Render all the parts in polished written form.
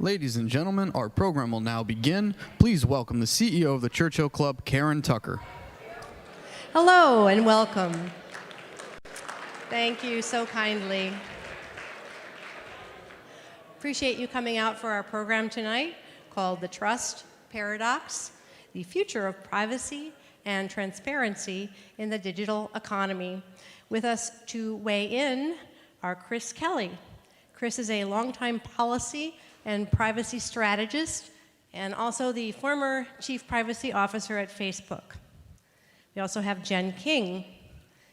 Ladies and gentlemen, our program will now begin. Please welcome the CEO of the Churchill Club, Karen Tucker. Hello and welcome. Thank you so kindly. Appreciate you coming out for our program tonight called The Trust Paradox, the Future of Privacy and Transparency in the Digital Economy. With us to weigh in are Chris Kelly. Chris is a longtime policy and privacy strategist, and also the former chief privacy officer at Facebook. We also have Jen King.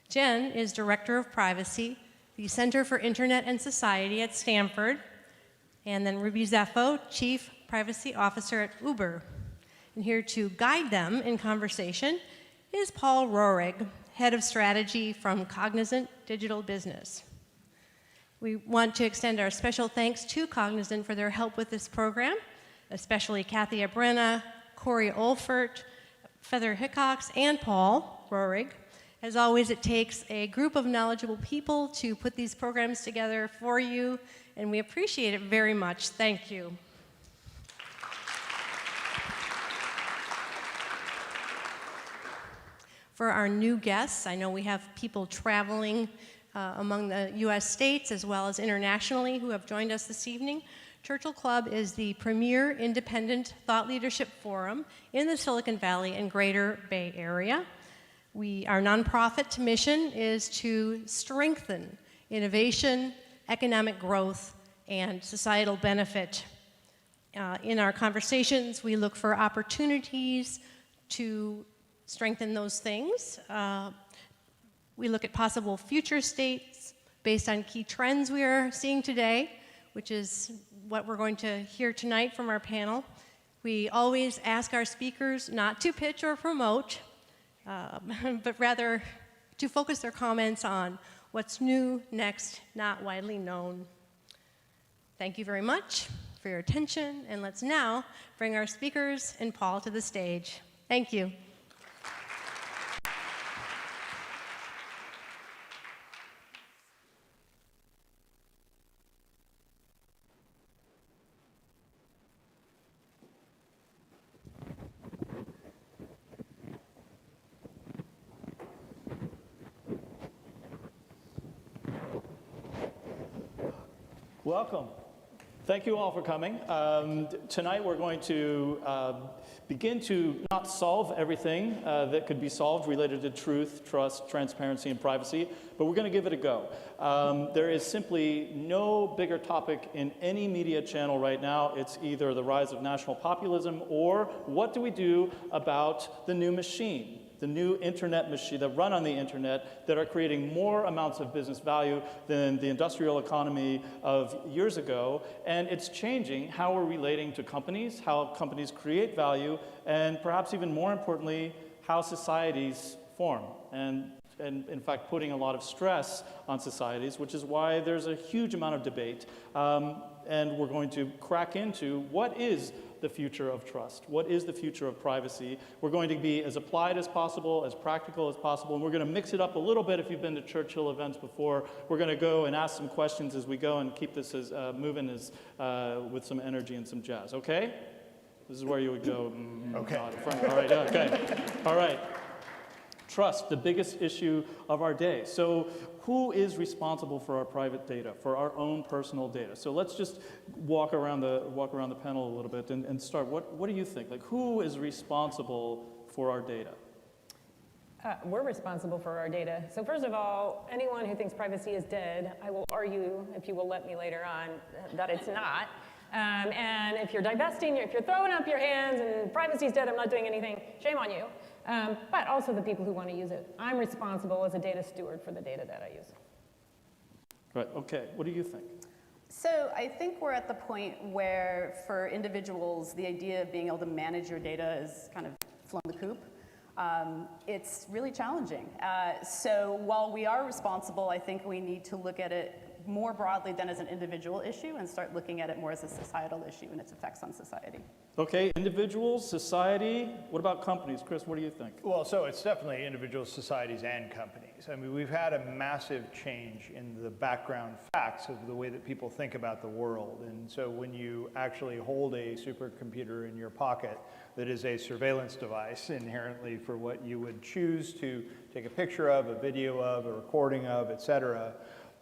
Jen is director of privacy, the Center for Internet and Society at Stanford, and then Ruby Zefo, chief privacy officer at Uber. And here to guide them in conversation is Paul Roehrig, head of strategy from Cognizant Digital Business. We want to extend our special thanks to Cognizant for their help with this program, especially Kathy Abrena, Corey Olfert, Feather Hickox, and Paul Roehrig. As always, it takes a group of knowledgeable people to put these programs together for you, and we appreciate it very much. Thank you. For our new guests, I know we have people traveling among the U.S. states as well as internationally who have joined us this evening. Churchill Club is the premier independent thought leadership forum in the Silicon Valley and Greater Bay Area. Our nonprofit mission is to strengthen innovation, economic growth, and societal benefit. In our conversations, we look for opportunities to strengthen those things. We look at possible future states based on key trends we are seeing today, which is what we're going to hear tonight from our panel. We always ask our speakers not to pitch or promote, but rather to focus their comments on what's new, next, not widely known. Thank you very much for your attention, and let's now bring our speakers and Paul to the stage. Thank you. Welcome. Thank you all for coming. Tonight we're going to begin to not solve everything that could be solved related to truth, trust, transparency, and privacy, but we're going to give it a go. There is simply no bigger topic in any media channel right now. It's either the rise of national populism or what do we do about the new machine, the new internet machine that run on the internet that are creating more amounts of business value than the industrial economy of years ago. And it's changing how we're relating to companies, how companies create value, and perhaps even more importantly, how societies form. And in fact, putting a lot of stress on societies, which is why there's a huge amount of debate. And we're going to crack into what is the future of trust? What is the future of privacy? We're going to be as applied as possible, as practical as possible, and we're going to mix it up a little bit. If you've been to Churchill events before, we're going to go and ask some questions as we go and keep this as moving as with some energy and some jazz. Okay? This is where you would go. Okay. All right. Okay. All right. Trust, the biggest issue of our day. So who is responsible for our private data, for our own personal data? So let's just walk around the panel a little bit and start. What do you think? Like, who is responsible for our data? We're responsible for our data. So first of all, anyone who thinks privacy is dead, I will argue, if you will let me later on, that it's not. And if you're divesting, if you're throwing up your hands and privacy is dead, I'm not doing anything, shame on you. But also the people who want to use it. I'm responsible as a data steward for the data that I use. Right, okay. What do you think? So I think we're at the point where, for individuals, the idea of being able to manage your data is kind of flown the coop. It's really challenging. So while we are responsible, I think we need to look at it more broadly than as an individual issue and start looking at it more as a societal issue and its effects on society. Okay, individuals, society, what about companies? Chris, what do you think? Well, so it's definitely individuals, societies, and companies. I mean, we've had a massive change in the background facts of the way that people think about the world. And so when you actually hold a supercomputer in your pocket that is a surveillance device inherently for what you would choose to take a picture of, a video of, a recording of, et cetera,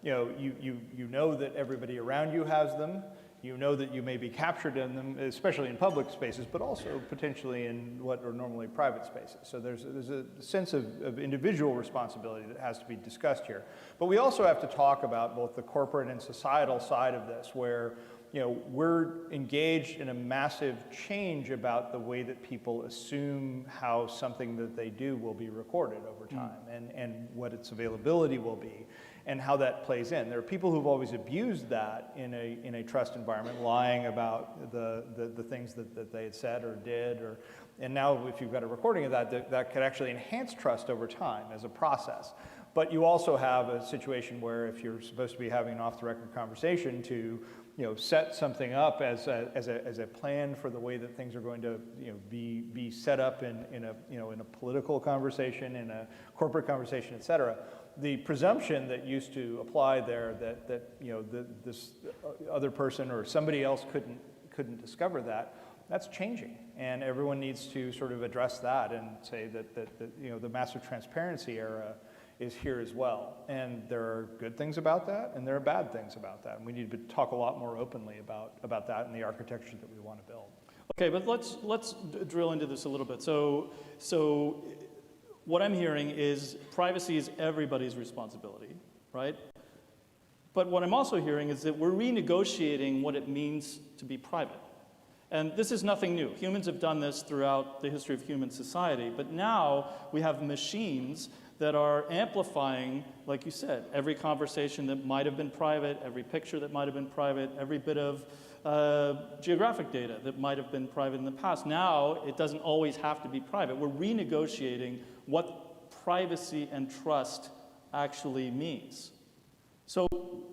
you know that everybody around you has them. You know that you may be captured in them, especially in public spaces, but also potentially in what are normally private spaces. So there's a sense of individual responsibility that has to be discussed here. But we also have to talk about both the corporate and societal side of this, where we're engaged in a massive change about the way that people assume how something that they do will be recorded over time and what its availability will be, and how that plays in. There are people who've always abused that in a trust environment, lying about the things that they had said or did, and now if you've got a recording of that could actually enhance trust over time as a process. But you also have a situation where if you're supposed to be having an off-the-record conversation to set something up as a plan for the way that things are going to be set up in a political conversation, in a corporate conversation, et cetera, the presumption that used to apply there that this other person or somebody else couldn't discover that's changing, and everyone needs to sort of address that and say that the massive transparency era is here as well. And there are good things about that, and there are bad things about that. And we need to talk a lot more openly about that and the architecture that we want to build. Okay, but let's drill into this a little bit. So what I'm hearing is privacy is everybody's responsibility, right? But what I'm also hearing is that we're renegotiating what it means to be private. And this is nothing new. Humans have done this throughout the history of human society, but now we have machines that are amplifying, like you said, every conversation that might have been private, every picture that might have been private, every bit of geographic data that might have been private in the past. Now, it doesn't always have to be private. We're renegotiating what privacy and trust actually means. So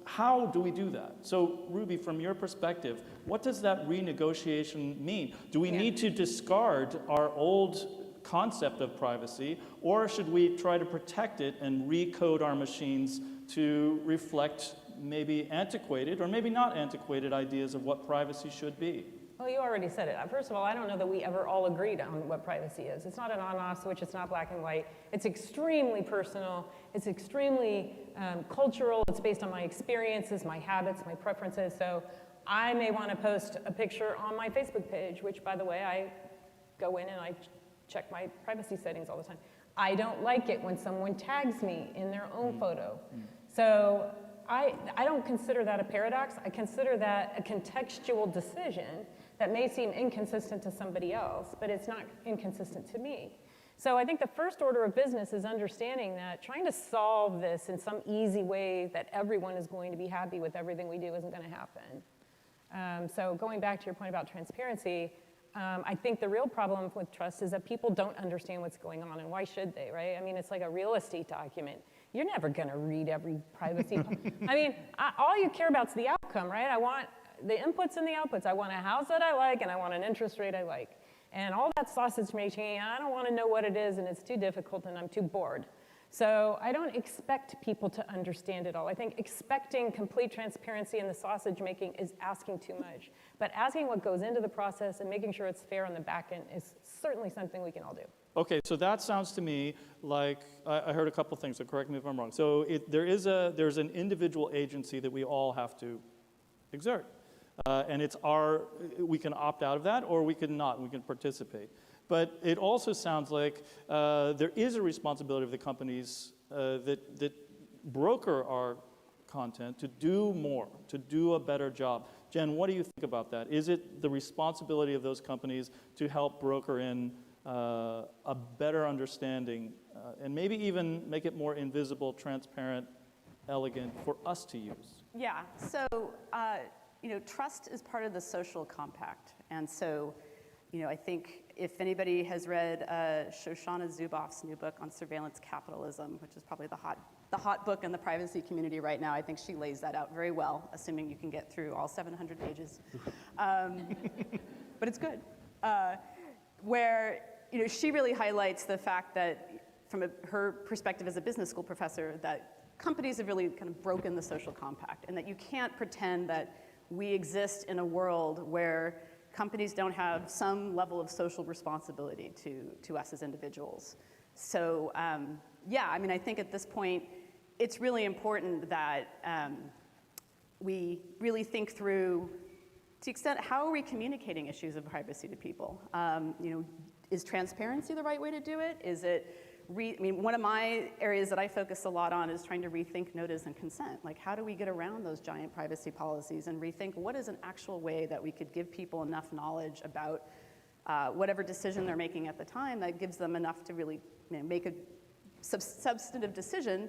how do we do that? So Ruby, from your perspective, what does that renegotiation mean? Do we need to discard our old concept of privacy, or should we try to protect it and recode our machines to reflect maybe antiquated or maybe not antiquated ideas of what privacy should be? Well, you already said it. First of all, I don't know that we ever all agreed on what privacy is. It's not an on-off switch. It's not black and white. It's extremely personal. It's extremely cultural. It's based on my experiences, my habits, my preferences. So I may want to post a picture on my Facebook page, which, by the way, I go in and I check my privacy settings all the time. I don't like it when someone tags me in their own photo. So I don't consider that a paradox. I consider that a contextual decision that may seem inconsistent to somebody else, but it's not inconsistent to me. So I think the first order of business is understanding that trying to solve this in some easy way that everyone is going to be happy with everything we do isn't going to happen. So going back to your point about transparency, I think the real problem with trust is that people don't understand what's going on, and why should they, right? I mean, it's like a real estate document. You're never going to read every privacy. I mean, all you care about is the outcome, right? I want the inputs and the outputs. I want a house that I like, and I want an interest rate I like. And all that sausage making, I don't want to know what it is, and it's too difficult, and I'm too bored. So I don't expect people to understand it all. I think expecting complete transparency in the sausage making is asking too much. But asking what goes into the process and making sure it's fair on the back end is certainly something we can all do. Okay, so that sounds to me like, I heard a couple things, so correct me if I'm wrong. So there's an individual agency that we all have to exert. And we can opt out of that, or we can not, we can participate. But it also sounds like there is a responsibility of the companies that broker our content to do more, to do a better job. Jen, what do you think about that? Is it the responsibility of those companies to help broker in a better understanding and maybe even make it more invisible, transparent, elegant for us to use? Yeah, so trust is part of the social compact. And so I think if anybody has read Shoshana Zuboff's new book on surveillance capitalism, which is probably the the hot book in the privacy community right now. I think she lays that out very well, assuming you can get through all 700 pages. But it's good. Where she really highlights the fact that, from her perspective as a business school professor, that companies have really kind of broken the social compact, and that you can't pretend that we exist in a world where companies don't have some level of social responsibility to us as individuals. So yeah, I mean, I think at this point, it's really important that we really think through, to the extent, how are we communicating issues of privacy to people? Is transparency the right way to do it? Is it, I mean, one of my areas that I focus a lot on is trying to rethink notice and consent. Like, how do we get around those giant privacy policies and rethink what is an actual way that we could give people enough knowledge about whatever decision they're making at the time that gives them enough to really make a substantive decision,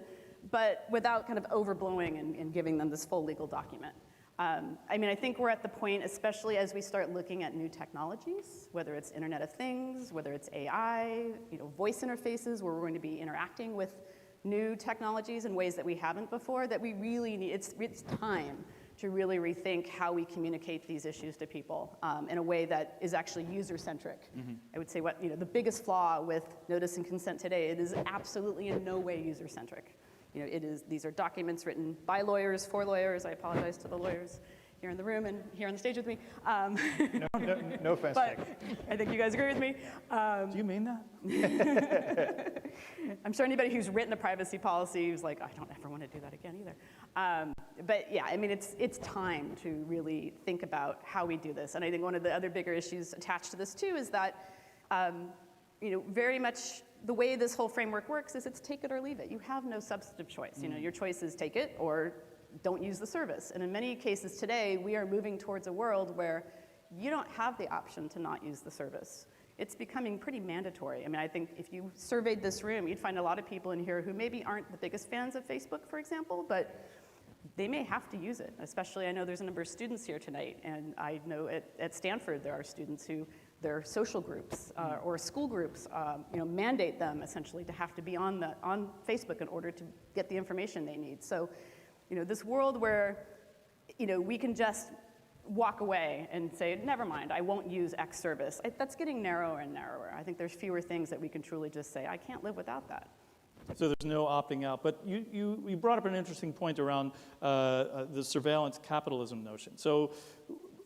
but without kind of overblowing and giving them this full legal document. I mean, I think we're at the point, especially as we start looking at new technologies, whether it's Internet of Things, whether it's AI, voice interfaces, where we're going to be interacting with new technologies in ways that we haven't before, that we really need, it's time to really rethink how we communicate these issues to people in a way that is actually user-centric. I would say the biggest flaw with notice and consent today, it is absolutely in no way user-centric. These are documents written by lawyers, for lawyers. I apologize to the lawyers here in the room and here on the stage with me. No offense. But I think you guys agree with me. Do you mean that? I'm sure anybody who's written a privacy policy is like, I don't ever want to do that again either. But yeah, I mean, it's time to really think about how we do this. And I think one of the other bigger issues attached to this too is that, very much the way this whole framework works is it's take it or leave it. You have no substantive choice. Your choice is take it or don't use the service. And in many cases today, we are moving towards a world where you don't have the option to not use the service. It's becoming pretty mandatory. I mean, I think if you surveyed this room, you'd find a lot of people in here who maybe aren't the biggest fans of Facebook, for example, but they may have to use it. Especially, I know there's a number of students here tonight, and I know at Stanford there are students who their social groups or school groups, mandate them essentially to have to be on Facebook in order to get the information they need. So, this world where, we can just walk away and say, never mind, I won't use X service. That's getting narrower and narrower. I think there's fewer things that we can truly just say, I can't live without that. So there's no opting out. But you brought up an interesting point around the surveillance capitalism notion. So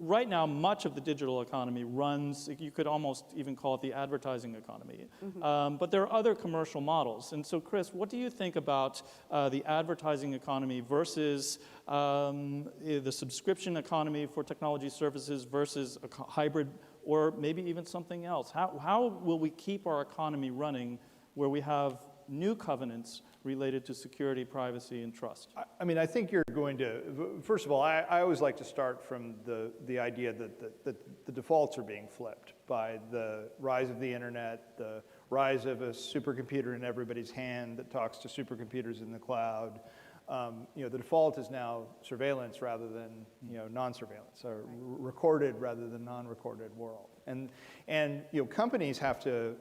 right now, much of the digital economy runs, you could almost even call it the advertising economy. But there are other commercial models. And so, Chris, what do you think about the advertising economy versus the subscription economy for technology services versus a hybrid, or maybe even something else? How will we keep our economy running where we have new covenants related to security, privacy, and trust? I mean, I think you're going to, first of all, I always like to start from the idea that the defaults are being flipped by the rise of the internet, the rise of a supercomputer in everybody's hand that talks to supercomputers in the cloud. The default is now surveillance rather than non-surveillance, or recorded rather than non-recorded world. And companies have to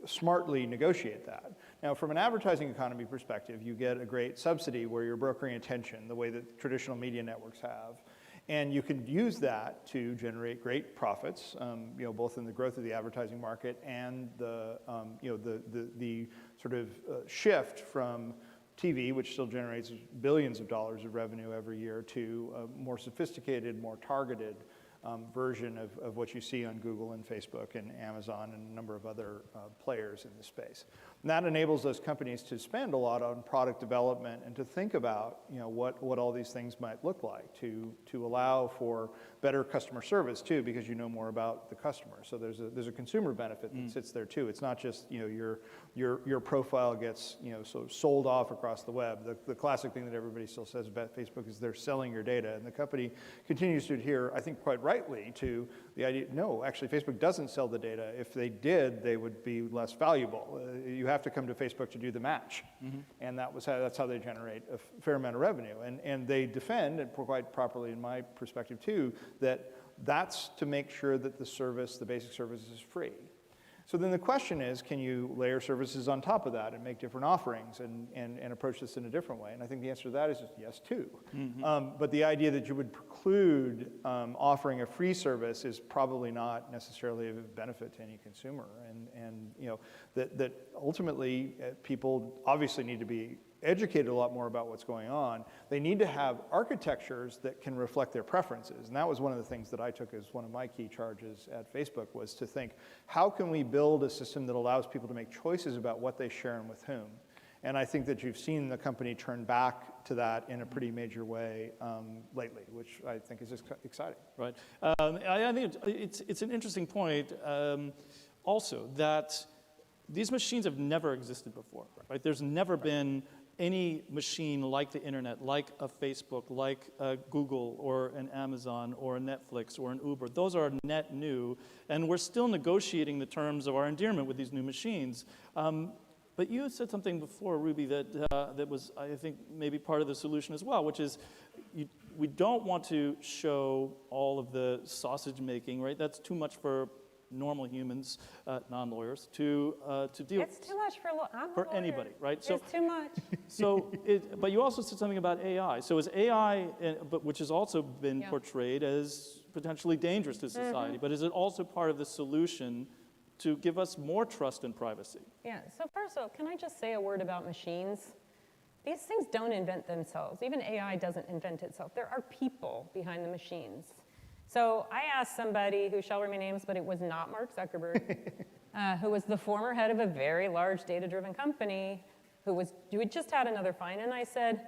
smartly negotiate that. Now, from an advertising economy perspective, you get a great subsidy where you're brokering attention the way that traditional media networks have. And you can use that to generate great profits, both in the growth of the advertising market and the sort of shift from TV, which still generates billions of dollars of revenue every year, to a more sophisticated, more targeted version of what you see on Google and Facebook and Amazon and a number of other players in the space. And that enables those companies to spend a lot on product development and to think about what all these things might look like, to allow for better customer service too, because you know more about the customer. So there's a consumer benefit that sits there too. It's not just your profile gets sort of sold off across the web. The classic thing that everybody still says about Facebook is they're selling your data, and the company continues to adhere, I think quite rightly, to the idea, no, actually Facebook doesn't sell the data. If they did, they would be less valuable. You have to come to Facebook to do the match. And that's how they generate a fair amount of revenue. And they defend, and quite properly in my perspective too, that's to make sure that the basic service is free. So then the question is, can you layer services on top of that and make different offerings and approach this in a different way? And I think the answer to that is just yes, too. But the idea that you would preclude offering a free service is probably not necessarily of benefit to any consumer. And you know, that ultimately people obviously need to be educated a lot more about what's going on. They need to have architectures that can reflect their preferences. And that was one of the things that I took as one of my key charges at Facebook, was to think, how can we build a system that allows people to make choices about what they share and with whom? And I think that you've seen the company turn back to that in a pretty major way lately, which I think is just exciting. Right. I think it's an interesting point also that these machines have never existed before. Right? There's never been any machine like the internet, like a Facebook, like a Google or an Amazon or a Netflix or an Uber. Those are net new, and we're still negotiating the terms of our endearment with these new machines. But you said something before, Ruby, that was, I think, maybe part of the solution as well, which is we don't want to show all of the sausage making, right? That's too much for normal humans, non-lawyers, to deal with. It's too much for anybody, right? So it's too much. But you also said something about AI. So is AI, which has also been portrayed as potentially dangerous to society, but is it also part of the solution to give us more trust and privacy? Yeah, so first of all, can I just say a word about machines? These things don't invent themselves. Even AI doesn't invent itself. There are people behind the machines. So I asked somebody who shall remain nameless, but it was not Mark Zuckerberg, who was the former head of a very large data-driven company, who had just had another fine, and I said,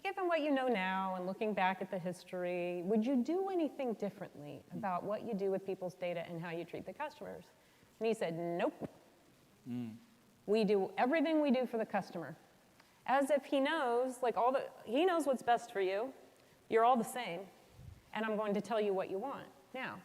given what you know now and looking back at the history, would you do anything differently about what you do with people's data and how you treat the customers? And he said, nope. We do everything we do for the customer. As if he knows, he knows what's best for you. You're all the same, and I'm going to tell you what you want. Now,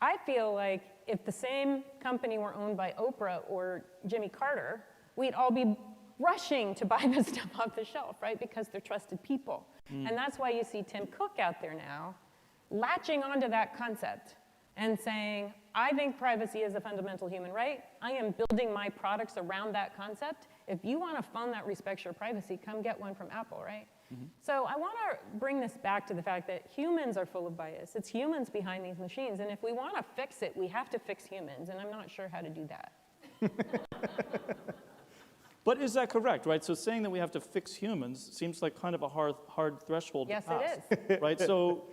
I feel like if the same company were owned by Oprah or Jimmy Carter, we'd all be rushing to buy this stuff off the shelf, right? Because they're trusted people. And that's why you see Tim Cook out there now latching onto that concept and saying, I think privacy is a fundamental human right. I am building my products around that concept. If you want a phone that respects your privacy, come get one from Apple, right? So I want to bring this back to the fact that humans are full of bias. It's humans behind these machines, and if we want to fix it, we have to fix humans, and I'm not sure how to do that. But is that correct, right? So saying that we have to fix humans seems like kind of a hard threshold to pass. Yes, it is. Right? So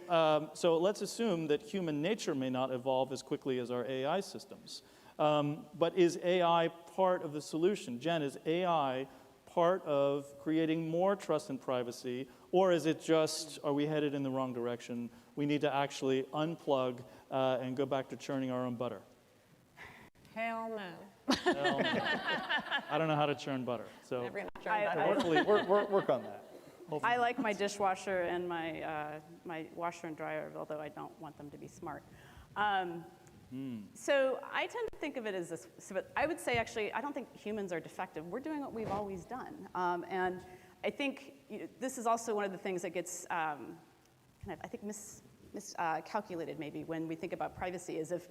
let's assume that human nature may not evolve as quickly as our AI systems. But is AI part of the solution? Jen, is AI part of creating more trust and privacy, or is it just, are we headed in the wrong direction? We need to actually unplug and go back to churning our own butter. Hell no. Hell no. I don't know how to churn butter. So Never gonna churn butter. hopefully, Work on that. I like my dishwasher and my washer and dryer, although I don't want them to be smart. So I tend to think of it as this. So I would say, actually, I don't think humans are defective. We're doing what we've always done. And I think this is also one of the things that gets miscalculated maybe when we think about privacy, is if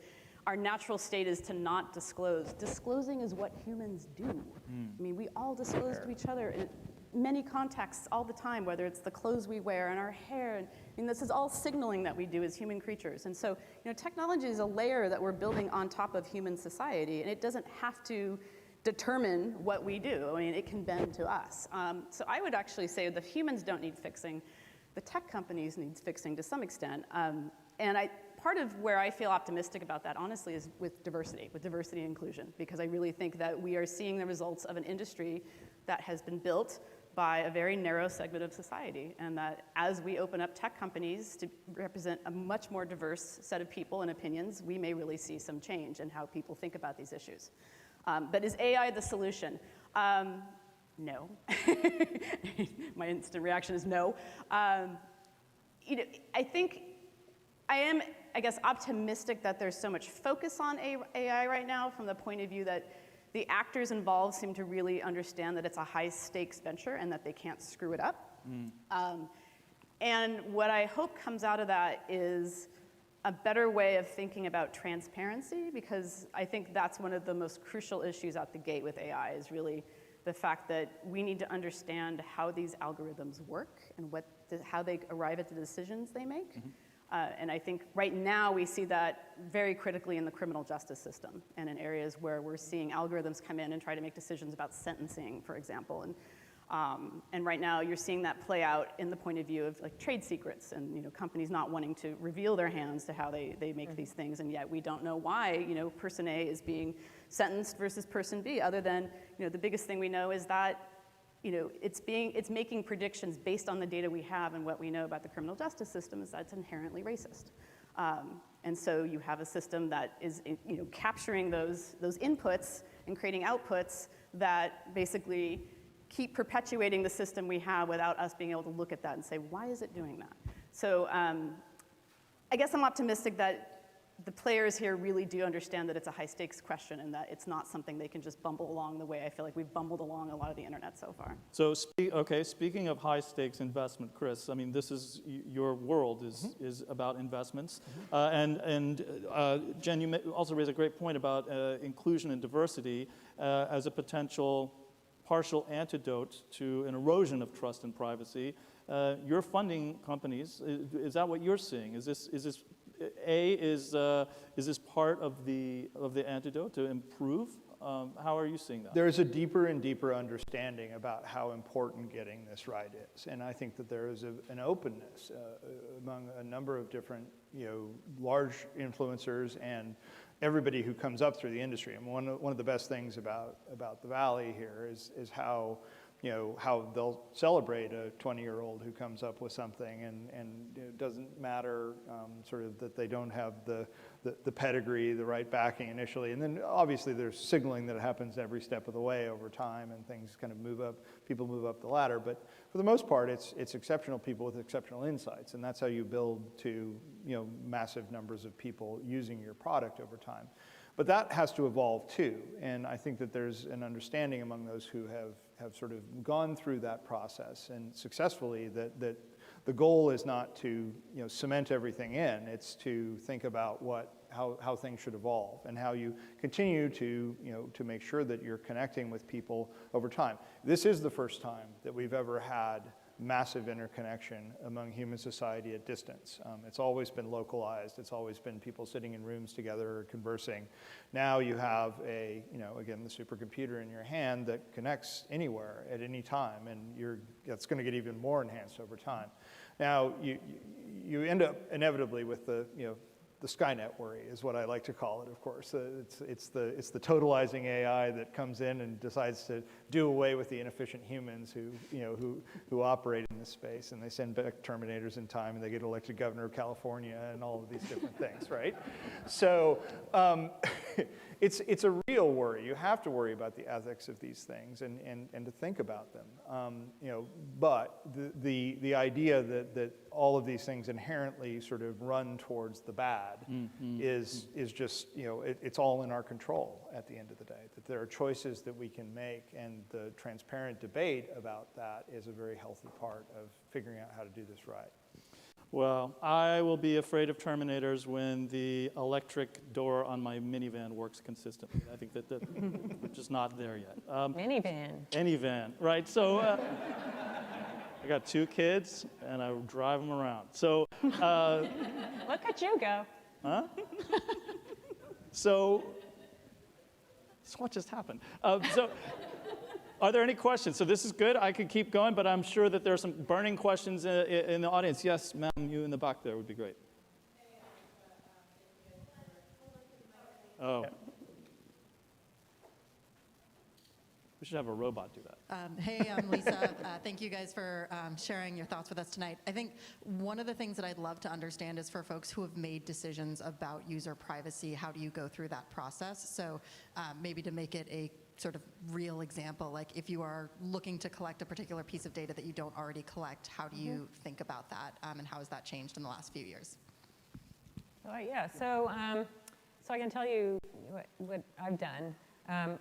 our natural state is to not disclose. Disclosing is what humans do. I mean, we all disclose to each other in many contexts all the time, whether it's the clothes we wear and our hair. And, I mean, this is all signaling that we do as human creatures. And so, technology is a layer that we're building on top of human society, and it doesn't have to determine what we do. I mean, it can bend to us. So I would actually say the humans don't need fixing. The tech companies need fixing to some extent. Part of where I feel optimistic about that, honestly, is with diversity and inclusion, because I really think that we are seeing the results of an industry that has been built by a very narrow segment of society, and that as we open up tech companies to represent a much more diverse set of people and opinions, we may really see some change in how people think about these issues. But is AI the solution? No. My instant reaction is no. I think I am, optimistic that there's so much focus on AI right now, from the point of view that the actors involved seem to really understand that it's a high-stakes venture and that they can't screw it up. And what I hope comes out of that is a better way of thinking about transparency, because I think that's one of the most crucial issues out the gate with AI, is really the fact that we need to understand how these algorithms work and how they arrive at the decisions they make. And I think right now we see that very critically in the criminal justice system and in areas where we're seeing algorithms come in and try to make decisions about sentencing, for example. And right now you're seeing that play out in the point of view of like trade secrets and companies not wanting to reveal their hands to how they make these things, and yet we don't know why person A is being sentenced versus person B, other than the biggest thing we know is that it's making predictions based on the data we have, and what we know about the criminal justice system is that it's inherently racist. And so you have a system that is capturing those inputs and creating outputs that basically keep perpetuating the system we have without us being able to look at that and say, why is it doing that? So I guess I'm optimistic that the players here really do understand that it's a high stakes question and that it's not something they can just bumble along the way I feel like we've bumbled along a lot of the internet so far. So, speaking of high stakes investment, Chris, I mean, this is your world is about investments. And Jen, you also raised a great point about inclusion and diversity as a potential partial antidote to an erosion of trust and privacy. You're funding companies. Is that what you're seeing? Is this part of the antidote to improve? How are you seeing that? There's a deeper and deeper understanding about how important getting this right is, and I think that there is an openness among a number of different, large influencers and everybody who comes up through the industry. And one of the best things about the Valley here is how how they'll celebrate a 20-year-old who comes up with something, and it doesn't matter sort of that they don't have the pedigree, the right backing initially. And then obviously there's signaling that happens every step of the way over time, and things kind of move up, people move up the ladder. But for the most part, it's exceptional people with exceptional insights, and that's how you build to massive numbers of people using your product over time. But that has to evolve too, and I think that there's an understanding among those who have sort of gone through that process and successfully that the goal is not to cement everything in, it's to think about how things should evolve and how you continue to make sure that you're connecting with people over time. This is the first time that we've ever had massive interconnection among human society at distance. It's always been localized. It's always been people sitting in rooms together conversing. Now you have again, the supercomputer in your hand that connects anywhere at any time, and that's going to get even more enhanced over time. Now you end up inevitably with the Skynet worry is what I like to call it, of course. It's the totalizing AI that comes in and decides to do away with the inefficient humans who operate in this space, and they send back Terminators in time, and they get elected governor of California and all of these different things, right? So it's a real worry. You have to worry about the ethics of these things and to think about them. But the idea that all of these things inherently sort of run towards the bad is just, it's all in our control at the end of the day, that there are choices that we can make, and the transparent debate about that is a very healthy part of figuring out how to do this right. Well, I will be afraid of Terminators when the electric door on my minivan works consistently. I think that we're just not there yet. Minivan. Any van, right? So I got 2 kids, and I drive them around. So Look at you go. huh? So what just happened? Are there any questions? So this is good. I could keep going, but I'm sure that there are some burning questions in the audience. Yes, ma'am, you in the back there would be great. Oh. We should have a robot do that. Hey, I'm Lisa. Thank you guys for sharing your thoughts with us tonight. I think one of the things that I'd love to understand is for folks who have made decisions about user privacy, how do you go through that process? So maybe to make it a sort of real example, like if you are looking to collect a particular piece of data that you don't already collect, how do you think about that, and how has that changed in the last few years? Yeah, so I can tell you what I've done.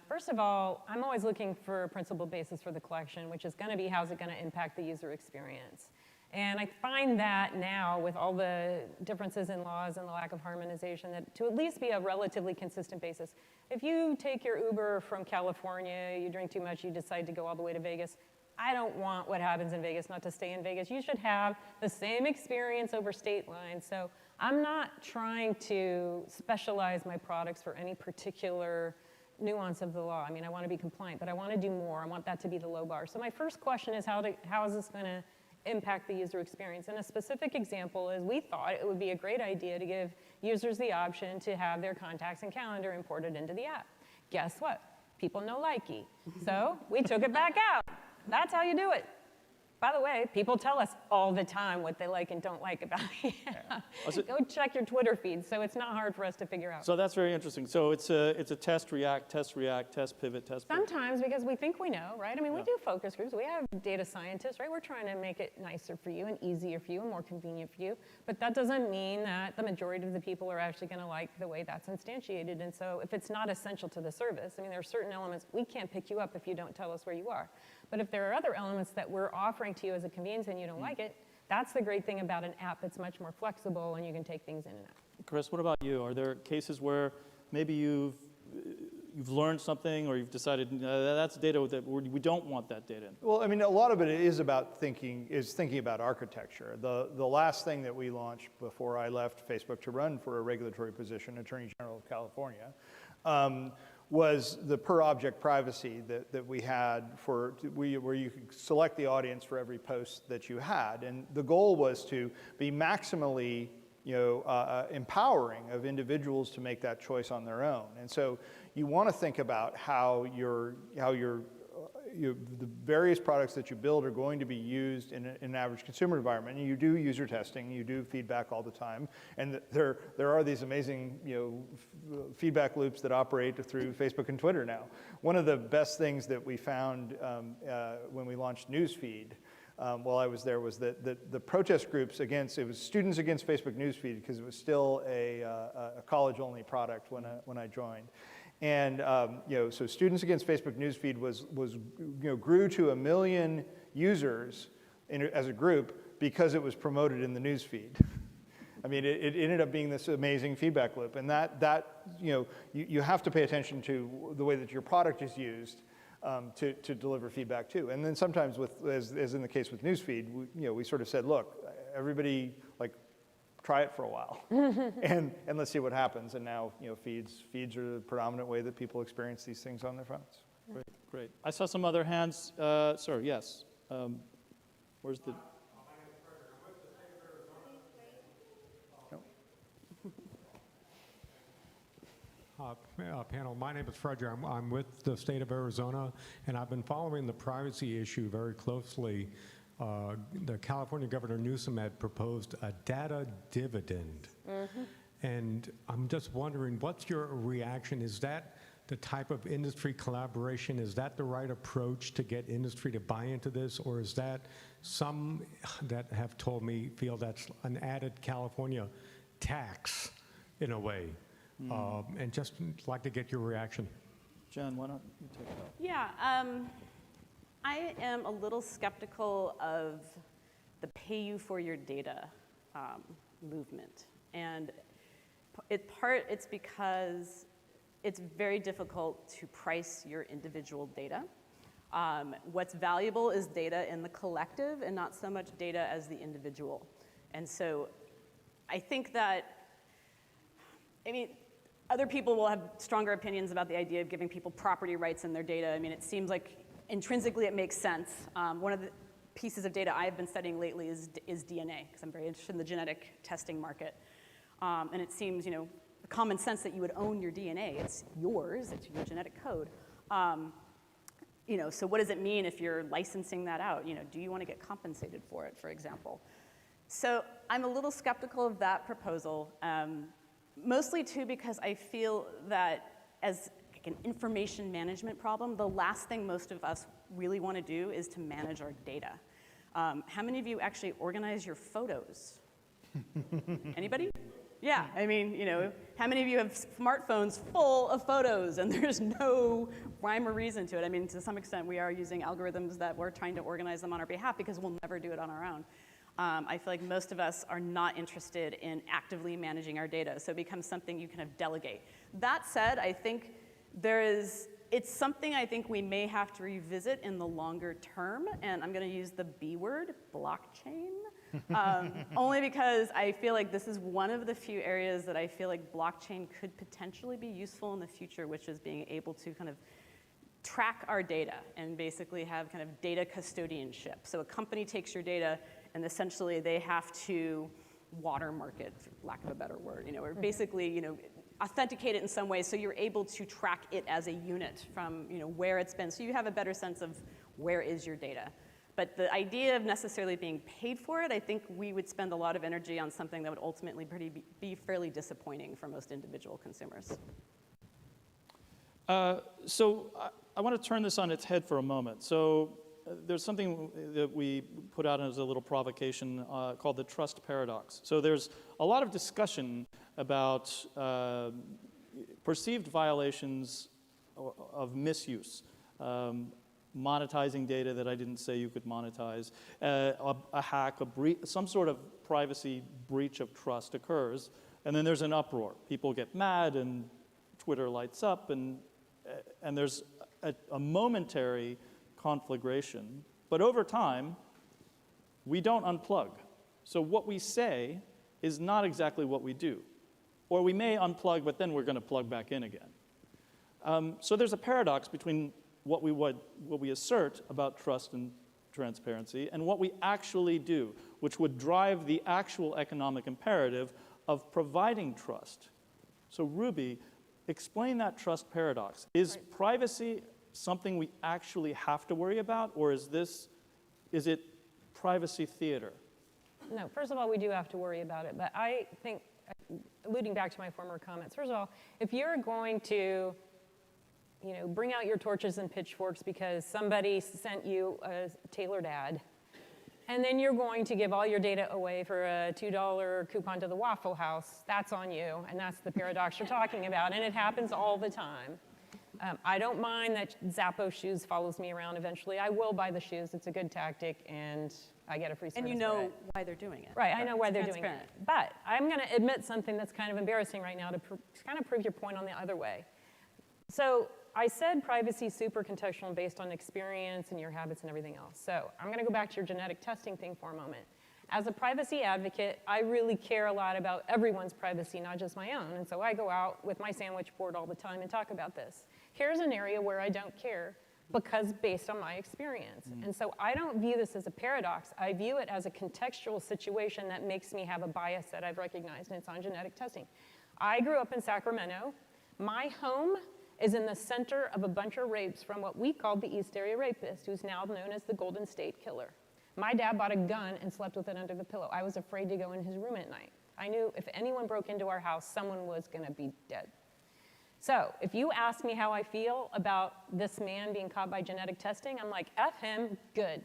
First of all, I'm always looking for a principal basis for the collection, which is going to be how's it going to impact the user experience. And I find that now, with all the differences in laws and the lack of harmonization, that to at least be a relatively consistent basis. If you take your Uber from California, you drink too much, you decide to go all the way to Vegas, I don't want what happens in Vegas not to stay in Vegas. You should have the same experience over state lines. So I'm not trying to specialize my products for any particular nuance of the law. I mean, I want to be compliant, but I want to do more. I want that to be the low bar. So my first question is, how is this going to impact the user experience? And a specific example is, we thought it would be a great idea to give users the option to have their contacts and calendar imported into the app. Guess what? People know Likey. So we took it back out. That's how you do it. By the way, people tell us all the time what they like and don't like about it. Go check your Twitter feed, so it's not hard for us to figure out. So that's very interesting. So it's a test, react, test, pivot, test, pivot. Sometimes, because we think we know, right? I mean, we do focus groups. We have data scientists, right? We're trying to make it nicer for you and easier for you and more convenient for you. But that doesn't mean that the majority of the people are actually going to like the way that's instantiated. And so if it's not essential to the service, I mean, there are certain elements, we can't pick you up if you don't tell us where you are. But if there are other elements that we're offering to you as a convenience and you don't like it, that's the great thing about an app. It's much more flexible and you can take things in and out. Chris, what about you? Are there cases where maybe you've learned something, or you've decided that's data that we don't want that data in? Well, I mean, a lot of it is about thinking about architecture. The last thing that we launched before I left Facebook to run for a regulatory position, Attorney General of California, was the per object privacy that we had where you could select the audience for every post that you had. And the goal was to be maximally empowering of individuals to make that choice on their own. And so you want to think about how the various products that you build are going to be used in an average consumer environment. And you do user testing, you do feedback all the time, and there are these amazing feedback loops that operate through Facebook and Twitter now. One of the best things that we found when we launched Newsfeed while I was there was that the protest groups it was students against Facebook Newsfeed, because it was still a college-only product when I joined. And so Students Against Facebook Newsfeed grew to 1 million users as a group because it was promoted in the newsfeed. I mean, it ended up being this amazing feedback loop, and you have to pay attention to the way that your product is used to deliver feedback too. And then sometimes, as in the case with Newsfeed, we sort of said, look, everybody try it for a while, and let's see what happens. And now, feeds are the predominant way that people experience these things on their phones. Great. I saw some other hands. Sir, yes. Where's the? Panel, my name is Frederick. I'm with the state of Arizona, and I've been following the privacy issue very closely. The California Governor Newsom had proposed a data dividend. And I'm just wondering, what's your reaction? Is that the type of industry collaboration? Is that the right approach to get industry to buy into this? Or is that some that have told me feel that's an added California tax in a way? And just like to get your reaction. Jen, why don't you take it up? Yeah, I am a little skeptical of the pay you for your data movement. And it's because it's very difficult to price your individual data. What's valuable is data in the collective and not so much data as the individual. And so I think that, other people will have stronger opinions about the idea of giving people property rights in their data. It seems like intrinsically it makes sense. One of the pieces of data I've been studying lately is DNA, because I'm very interested in the genetic testing market. And it seems, common sense that you would own your DNA. It's yours, it's your genetic code. So what does it mean if you're licensing that out? Do you want to get compensated for it, for example? So I'm a little skeptical of that proposal. Mostly too because I feel that as an information management problem, the last thing most of us really want to do is to manage our data. How many of you actually organize your photos? Anybody? Yeah, how many of you have smartphones full of photos and there's no rhyme or reason to it? To some extent we are using algorithms that we're trying to organize them on our behalf because we'll never do it on our own. I feel like most of us are not interested in actively managing our data, so it becomes something you kind of delegate. That said, I think it's something I think we may have to revisit in the longer term, and I'm going to use the B word, blockchain, only because I feel like this is one of the few areas that I feel like blockchain could potentially be useful in the future, which is being able to kind of track our data and basically have kind of data custodianship. So a company takes your data and essentially they have to watermark it, for lack of a better word, or basically, authenticate it in some way so you're able to track it as a unit from, where it's been. So you have a better sense of where is your data. But the idea of necessarily being paid for it, I think we would spend a lot of energy on something that would ultimately be fairly disappointing for most individual consumers. So I want to turn this on its head for a moment. So there's something that we put out as a little provocation called the trust paradox. So there's a lot of discussion about perceived violations of misuse, monetizing data that I didn't say you could monetize, a hack, some sort of privacy breach of trust occurs, and then there's an uproar. People get mad and Twitter lights up, and there's a momentary conflagration, but over time, we don't unplug. So what we say is not exactly what we do. Or we may unplug, but then we're going to plug back in again. So there's a paradox between what we assert about trust and transparency and what we actually do, which would drive the actual economic imperative of providing trust. So Ruby, explain that trust paradox. Is privacy something we actually have to worry about, or is it privacy theater? No, first of all, we do have to worry about it, but I think, alluding back to my former comments, first of all, if you're going to bring out your torches and pitchforks because somebody sent you a tailored ad, and then you're going to give all your data away for a $2 coupon to the Waffle House, that's on you, and that's the paradox you're talking about, and it happens all the time. I don't mind that Zefo shoes follows me around eventually. I will buy the shoes. It's a good tactic, and I get a free service. And you know why they're doing it. Right, I know why they're doing it. But I'm going to admit something that's kind of embarrassing right now to kind of prove your point on the other way. So I said privacy is super contextual and based on experience and your habits and everything else. So I'm going to go back to your genetic testing thing for a moment. As a privacy advocate, I really care a lot about everyone's privacy, not just my own. And so I go out with my sandwich board all the time and talk about this. Here's an area where I don't care because based on my experience. And so I don't view this as a paradox. I view it as a contextual situation that makes me have a bias that I've recognized, and it's on genetic testing. I grew up in Sacramento. My home is in the center of a bunch of rapes from what we called the East Area Rapist, who's now known as the Golden State Killer. My dad bought a gun and slept with it under the pillow. I was afraid to go in his room at night. I knew if anyone broke into our house, someone was going to be dead. So if you ask me how I feel about this man being caught by genetic testing, I'm like, F him, good.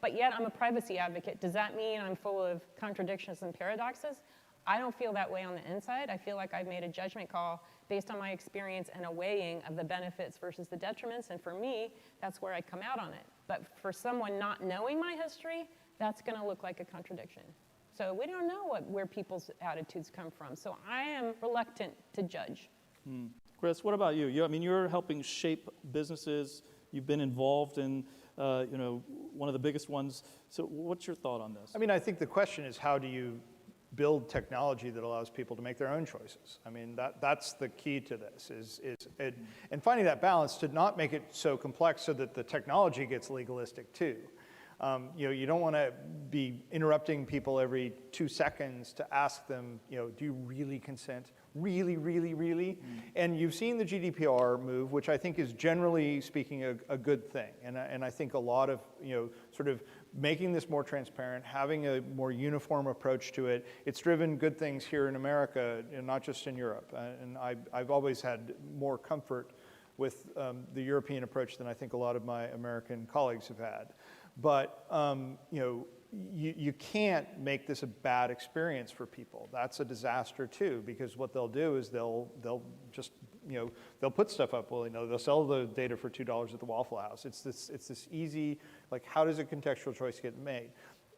But yet I'm a privacy advocate. Does that mean I'm full of contradictions and paradoxes? I don't feel that way on the inside. I feel like I've made a judgment call based on my experience and a weighing of the benefits versus the detriments. And for me, that's where I come out on it. But for someone not knowing my history, that's going to look like a contradiction. So we don't know where people's attitudes come from. So I am reluctant to judge. Chris, what about you? You're helping shape businesses. You've been involved in, one of the biggest ones. So what's your thought on this? I think the question is, how do you build technology that allows people to make their own choices? That's the key to this, and finding that balance to not make it so complex so that the technology gets legalistic too. You don't want to be interrupting people every 2 seconds to ask them, do you really consent? Really, really, really? And you've seen the GDPR move, which I think is generally speaking a good thing. And I think a lot of, sort of making this more transparent, having a more uniform approach to it, it's driven good things here in America, not just in Europe. And I've always had more comfort with the European approach than I think a lot of my American colleagues have had. But you can't make this a bad experience for people. That's a disaster too, because what they'll do is they'll just they'll put stuff up. Well, they'll sell the data for $2 at the Waffle House. It's this easy, like, how does a contextual choice get made?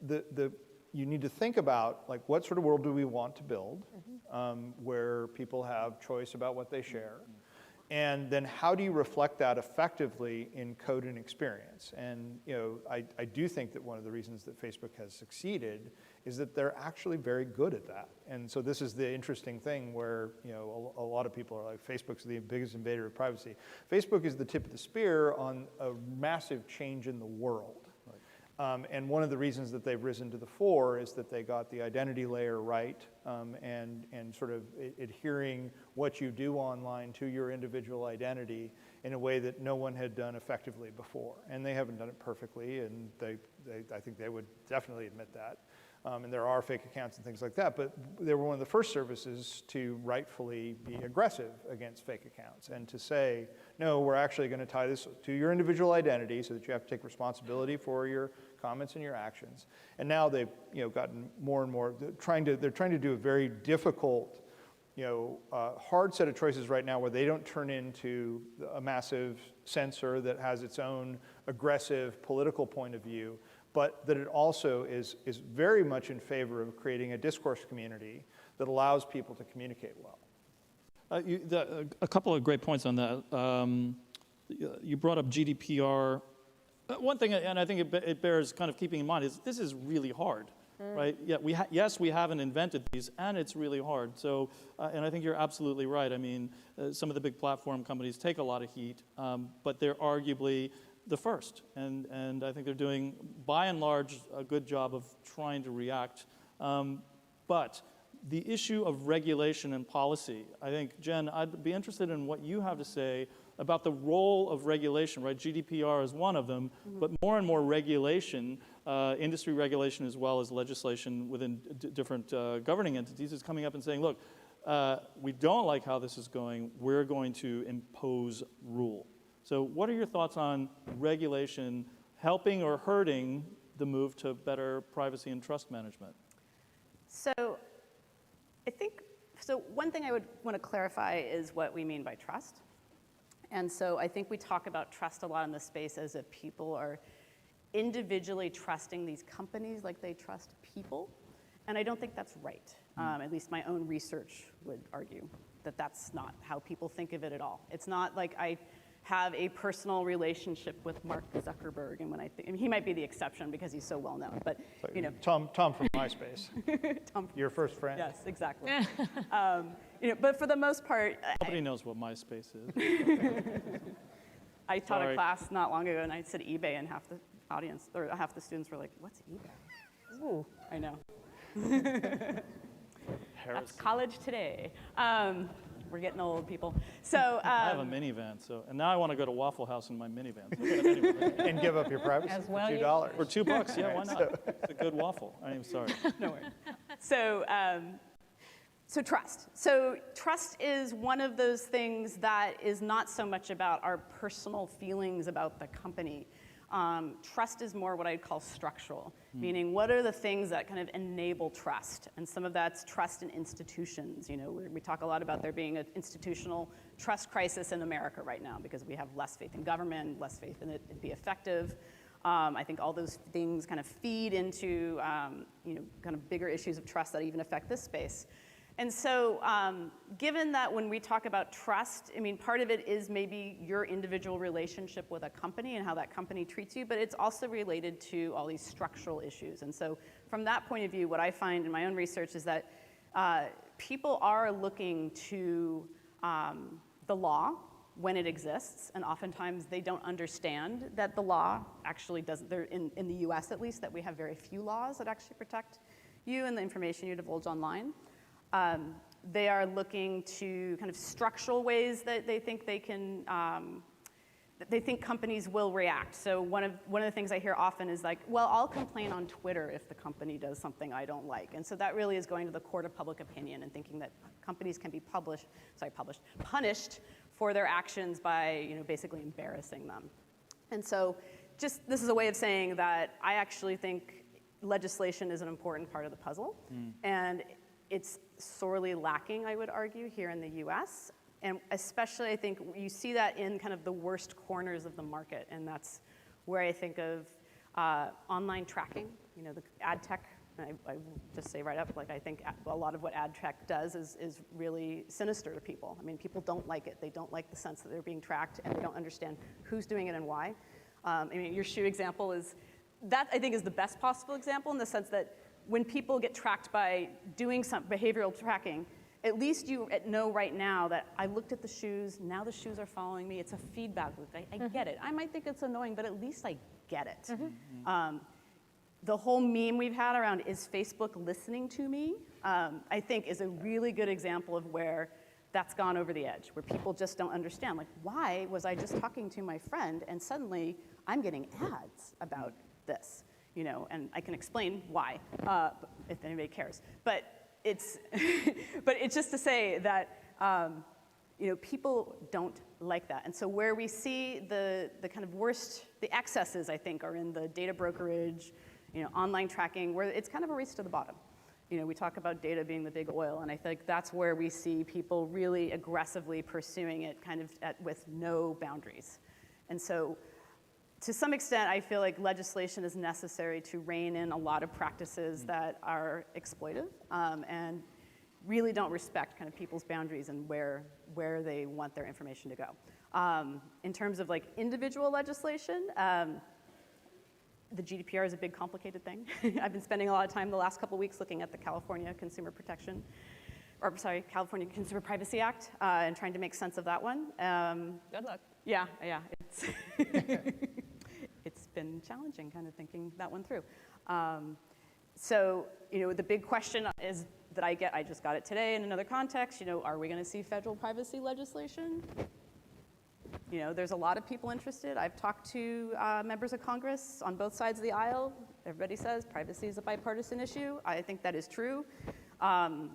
The you need to think about, like, what sort of world do we want to build, where people have choice about what they share, and then how do you reflect that effectively in code and experience? And I do think that one of the reasons that Facebook has succeeded is that they're actually very good at that. And so this is the interesting thing where a lot of people are like, Facebook's the biggest invader of privacy. Facebook is the tip of the spear on a massive change in the world. And one of the reasons that they've risen to the fore is that they got the identity layer right, and sort of adhering what you do online to your individual identity in a way that no one had done effectively before. And they haven't done it perfectly, and I think they would definitely admit that. And there are fake accounts and things like that, but they were one of the first services to rightfully be aggressive against fake accounts and to say, no, we're actually going to tie this to your individual identity so that you have to take responsibility for your comments and your actions. And now they've gotten more and more, they're trying to do a very difficult, hard set of choices right now where they don't turn into a massive censor that has its own aggressive political point of view, but that it also is very much in favor of creating a discourse community that allows people to communicate well. A couple of great points on that. You brought up GDPR. One thing, and I think it bears kind of keeping in mind, is this is really hard, right? Yeah, yes, we haven't invented these, and it's really hard. So, and I think you're absolutely right. I mean, some of the big platform companies take a lot of heat, but they're arguably the first, and I think they're doing, by and large, a good job of trying to react. But the issue of regulation and policy, I think, Jen, I'd be interested in what you have to say about the role of regulation, right? GDPR is one of them, but more and more regulation, industry regulation as well as legislation within different governing entities is coming up and saying, look, we don't like how this is going, we're going to impose rule. So what are your thoughts on regulation helping or hurting the move to better privacy and trust management? So one thing I would want to clarify is what we mean by trust. And so I think we talk about trust a lot in this space as if people are individually trusting these companies like they trust people. And I don't think that's right. At least my own research would argue that that's not how people think of it at all. It's not like I have a personal relationship with Mark Zuckerberg, and when I think, he might be the exception because he's so well known, but Tom from MySpace. Your first friend. Yes, exactly. But for the most part, Nobody knows what MySpace is. I taught a class not long ago, and I said eBay, and half the audience or half the students were like, "What's eBay?" Ooh, I know. That's college today. We're getting old, people. So I have a minivan, and now I want to go to Waffle House in my minivan. So anyway. And give up your privacy As well, for $2. For $2, yeah, why not? It's a good waffle. I'm sorry. No worries. So trust. So trust is one of those things that is not so much about our personal feelings about the company. Trust is more what I'd call structural, meaning what are the things that kind of enable trust? And some of that's trust in institutions. We talk a lot about there being an institutional trust crisis in America right now because we have less faith in government, less faith in it to be effective. I think all those things kind of feed into kind of bigger issues of trust that even affect this space. And so given that when we talk about trust, I mean, part of it is maybe your individual relationship with a company and how that company treats you, but it's also related to all these structural issues. And so from that point of view, what I find in my own research is that people are looking to the law when it exists, and oftentimes they don't understand that the law actually doesn't, in the US at least, that we have very few laws that actually protect you and the information you divulge online. They are looking to kind of structural ways that they think they can, that they think companies will react. So one of the things I hear often is like, well, I'll complain on Twitter if the company does something I don't like. And so that really is going to the court of public opinion and thinking that companies can be punished for their actions by basically embarrassing them. And so just this is a way of saying that I actually think legislation is an important part of the puzzle. And it's sorely lacking, I would argue, here in the US. And especially, I think, you see that in kind of the worst corners of the market. And that's where I think of online tracking, the ad tech And I will just say right up, like, I think a lot of what ad tech does is really sinister to people. I mean, people don't like it. They don't like the sense that they're being tracked, and they don't understand who's doing it and why. I mean, your shoe example that I think is the best possible example, in the sense that when people get tracked by doing some behavioral tracking, at least you know right now that I looked at the shoes, now the shoes are following me. It's a feedback loop. I get it. I might think it's annoying, but at least I get it. The whole meme we've had around, is Facebook listening to me, I think is a really good example of where that's gone over the edge, where people just don't understand. Like, why was I just talking to my friend and suddenly I'm getting ads about this? You know, and I can explain why, if anybody cares. But it's, but it's just to say that, you know, people don't like that. And so where we see the kind of worst, the excesses, I think, are in the data brokerage, you know, online tracking, where it's kind of a race to the bottom. You know, we talk about data being the big oil, and I think that's where we see people really aggressively pursuing it kind of with no boundaries. And so to some extent, I feel like legislation is necessary to rein in a lot of practices that are exploitive and really don't respect kind of people's boundaries and where they want their information to go. In terms of like individual legislation, the GDPR is a big, complicated thing. I've been spending a lot of time the last couple of weeks looking at the California Consumer Consumer Privacy Act and trying to make sense of that one. Good luck. Yeah, it's it's been challenging, kind of thinking that one through. So, you know, the big question is that I just got it today in another context. You know, are we going to see federal privacy legislation? You know, there's a lot of people interested. I've talked to members of Congress on both sides of the aisle. Everybody says privacy is a bipartisan issue. I think that is true.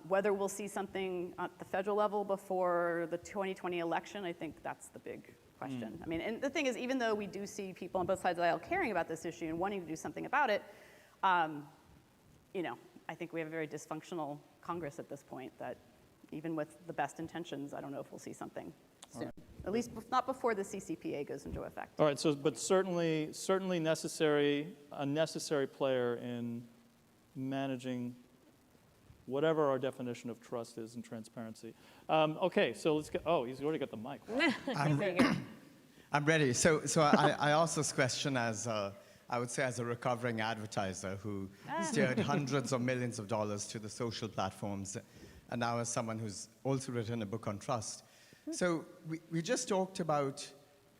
Whether we'll see something at the federal level before the 2020 election, I think that's the big question. I mean, and the thing is, even though we do see people on both sides of the aisle caring about this issue and wanting to do something about it, you know, I think we have a very dysfunctional Congress at this point that even with the best intentions, I don't know if we'll see something soon. Right. At least not before the CCPA goes into effect. All right, so, but certainly a necessary player in managing whatever our definition of trust is and transparency. Okay, so let's get, he's already got the mic. I'm ready. So I ask this question as, I would say, as a recovering advertiser who steered hundreds of millions of dollars to the social platforms, and now as someone who's also written a book on trust. So we just talked about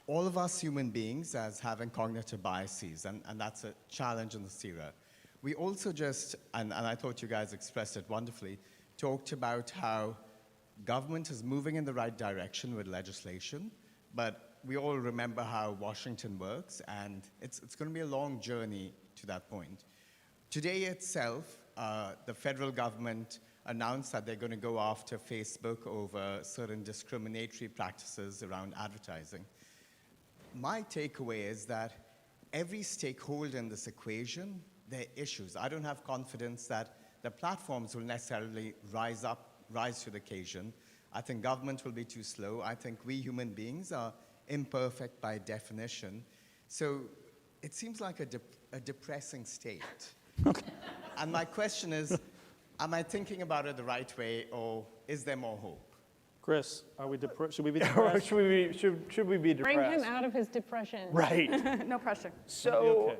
all of us human beings as having cognitive biases, and that's a challenge in this era. We also just, and I thought you guys expressed it wonderfully, talked about how government is moving in the right direction with legislation, but we all remember how Washington works, and it's going to be a long journey to that point. Today itself, the federal government announced that they're going to go after Facebook over certain discriminatory practices around advertising. My takeaway is that every stakeholder in this equation, there are issues. I don't have confidence that the platforms will necessarily rise to the occasion. I think government will be too slow. I think we human beings are imperfect by definition. So it seems like a depressing state. And my question is, am I thinking about it the right way, or is there more hope? Chris, are we should we be depressed? should we be depressed? Bring him out of his depression. Right. No pressure. So,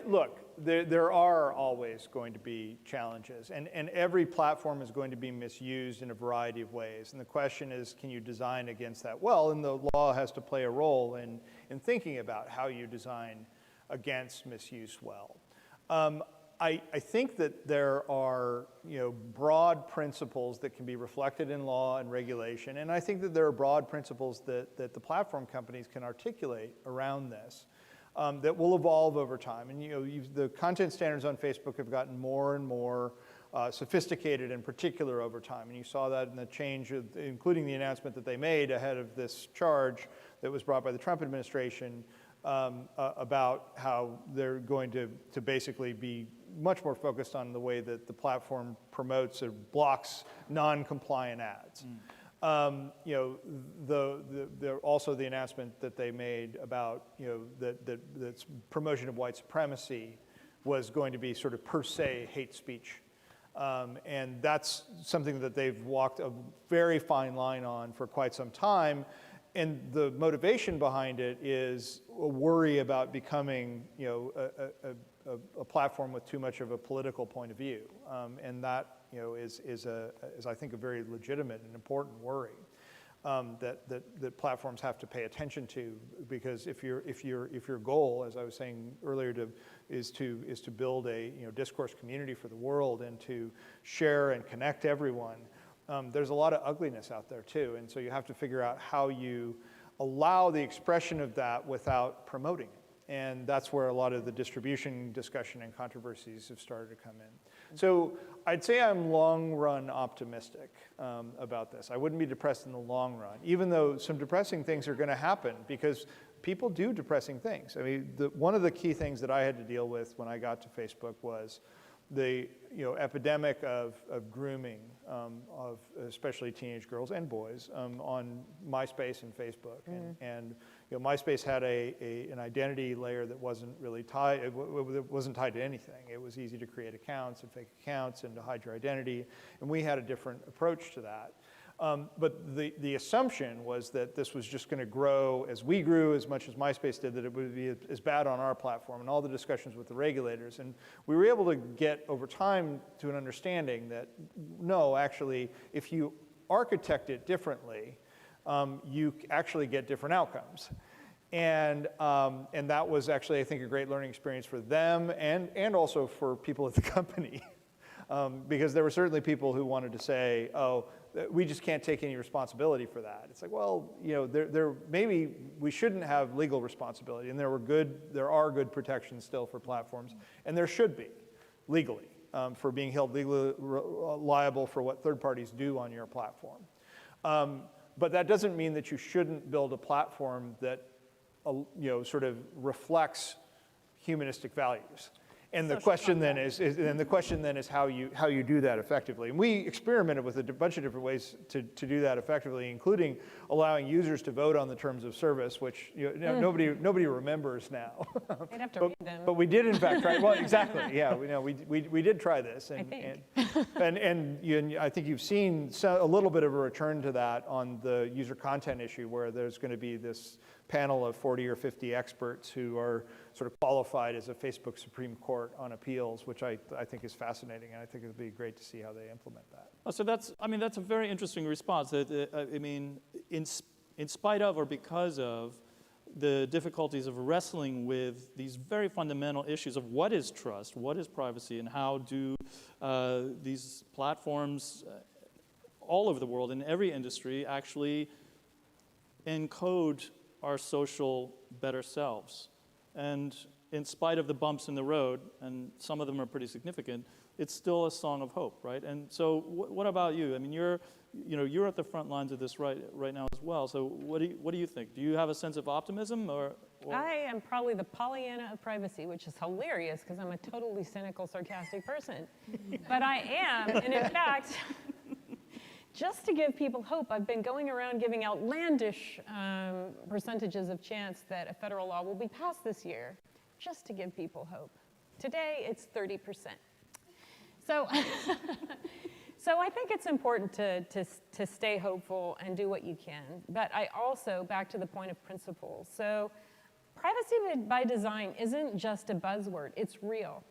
look, there are always going to be challenges, and every platform is going to be misused in a variety of ways. And the question is, can you design against that well? And the law has to play a role in thinking about how you design against misuse well. I think that there are, broad principles that can be reflected in law and regulation, and I think that there are broad principles that the platform companies can articulate around this that will evolve over time. And the content standards on Facebook have gotten more and more sophisticated, in particular, over time. And you saw that in the change, including the announcement that they made ahead of this charge that was brought by the Trump administration about how they're going to basically be much more focused on the way that the platform promotes or blocks non-compliant ads. Also the announcement that they made about that's promotion of white supremacy was going to be sort of per se hate speech. And that's something that they've walked a very fine line on for quite some time. And the motivation behind it is a worry about becoming, a platform with too much of a political point of view. And that, is I think a very legitimate and important worry. That platforms have to pay attention to, because if your goal, as I was saying earlier, is to build a discourse community for the world and to share and connect everyone, there's a lot of ugliness out there too, and so you have to figure out how you allow the expression of that without promoting it. And that's where a lot of the distribution discussion and controversies have started to come in. So I'd say I'm long run optimistic about this. I wouldn't be depressed in the long run, even though some depressing things are going to happen, because people do depressing things. I mean, one of the key things that I had to deal with when I got to Facebook was the epidemic of grooming of especially teenage girls and boys on MySpace and Facebook. And MySpace had an identity layer that wasn't really tied. It wasn't tied to anything. It was easy to create accounts and fake accounts and to hide your identity. And we had a different approach to that. But the assumption was that this was just going to grow as we grew, as much as MySpace did, that it would be as bad on our platform, and all the discussions with the regulators. And we were able to get over time to an understanding that, no, actually, if you architect it differently, you actually get different outcomes. And that was actually, I think, a great learning experience for them and also for people at the company. Because there were certainly people who wanted to say, oh, we just can't take any responsibility for that. It's like, well, maybe we shouldn't have legal responsibility, and there are good protections still for platforms, and there should be legally for being held legally liable for what third parties do on your platform. But that doesn't mean that you shouldn't build a platform that sort of reflects humanistic values. And the question then is how you do that effectively. And we experimented with a bunch of different ways to do that effectively, including allowing users to vote on the terms of service, which nobody remembers now. They'd have to read them. But we did in fact try. Well, exactly. Yeah, we did try this, and I think you've seen a little bit of a return to that on the user content issue, where there's going to be this panel of 40 or 50 experts who are sort of qualified as a Facebook Supreme Court on appeals, which I think is fascinating, and I think it would be great to see how they implement that. Oh, so that's a very interesting response. In spite of or because of the difficulties of wrestling with these very fundamental issues of what is trust, what is privacy, and how do these platforms all over the world in every industry actually encode our social better selves. And in spite of the bumps in the road, and some of them are pretty significant, it's still a song of hope, right? And so what about you? I mean, you're at the front lines of this right now as well. So what do you think? Do you have a sense of optimism or? I am probably the Pollyanna of privacy, which is hilarious because I'm a totally cynical, sarcastic person. But I am, and in fact, just to give people hope, I've been going around giving outlandish percentages of chance that a federal law will be passed this year, just to give people hope. Today, it's 30%. So, so I think it's important to stay hopeful and do what you can. But I also, back to the point of principles. So privacy by design isn't just a buzzword, it's real.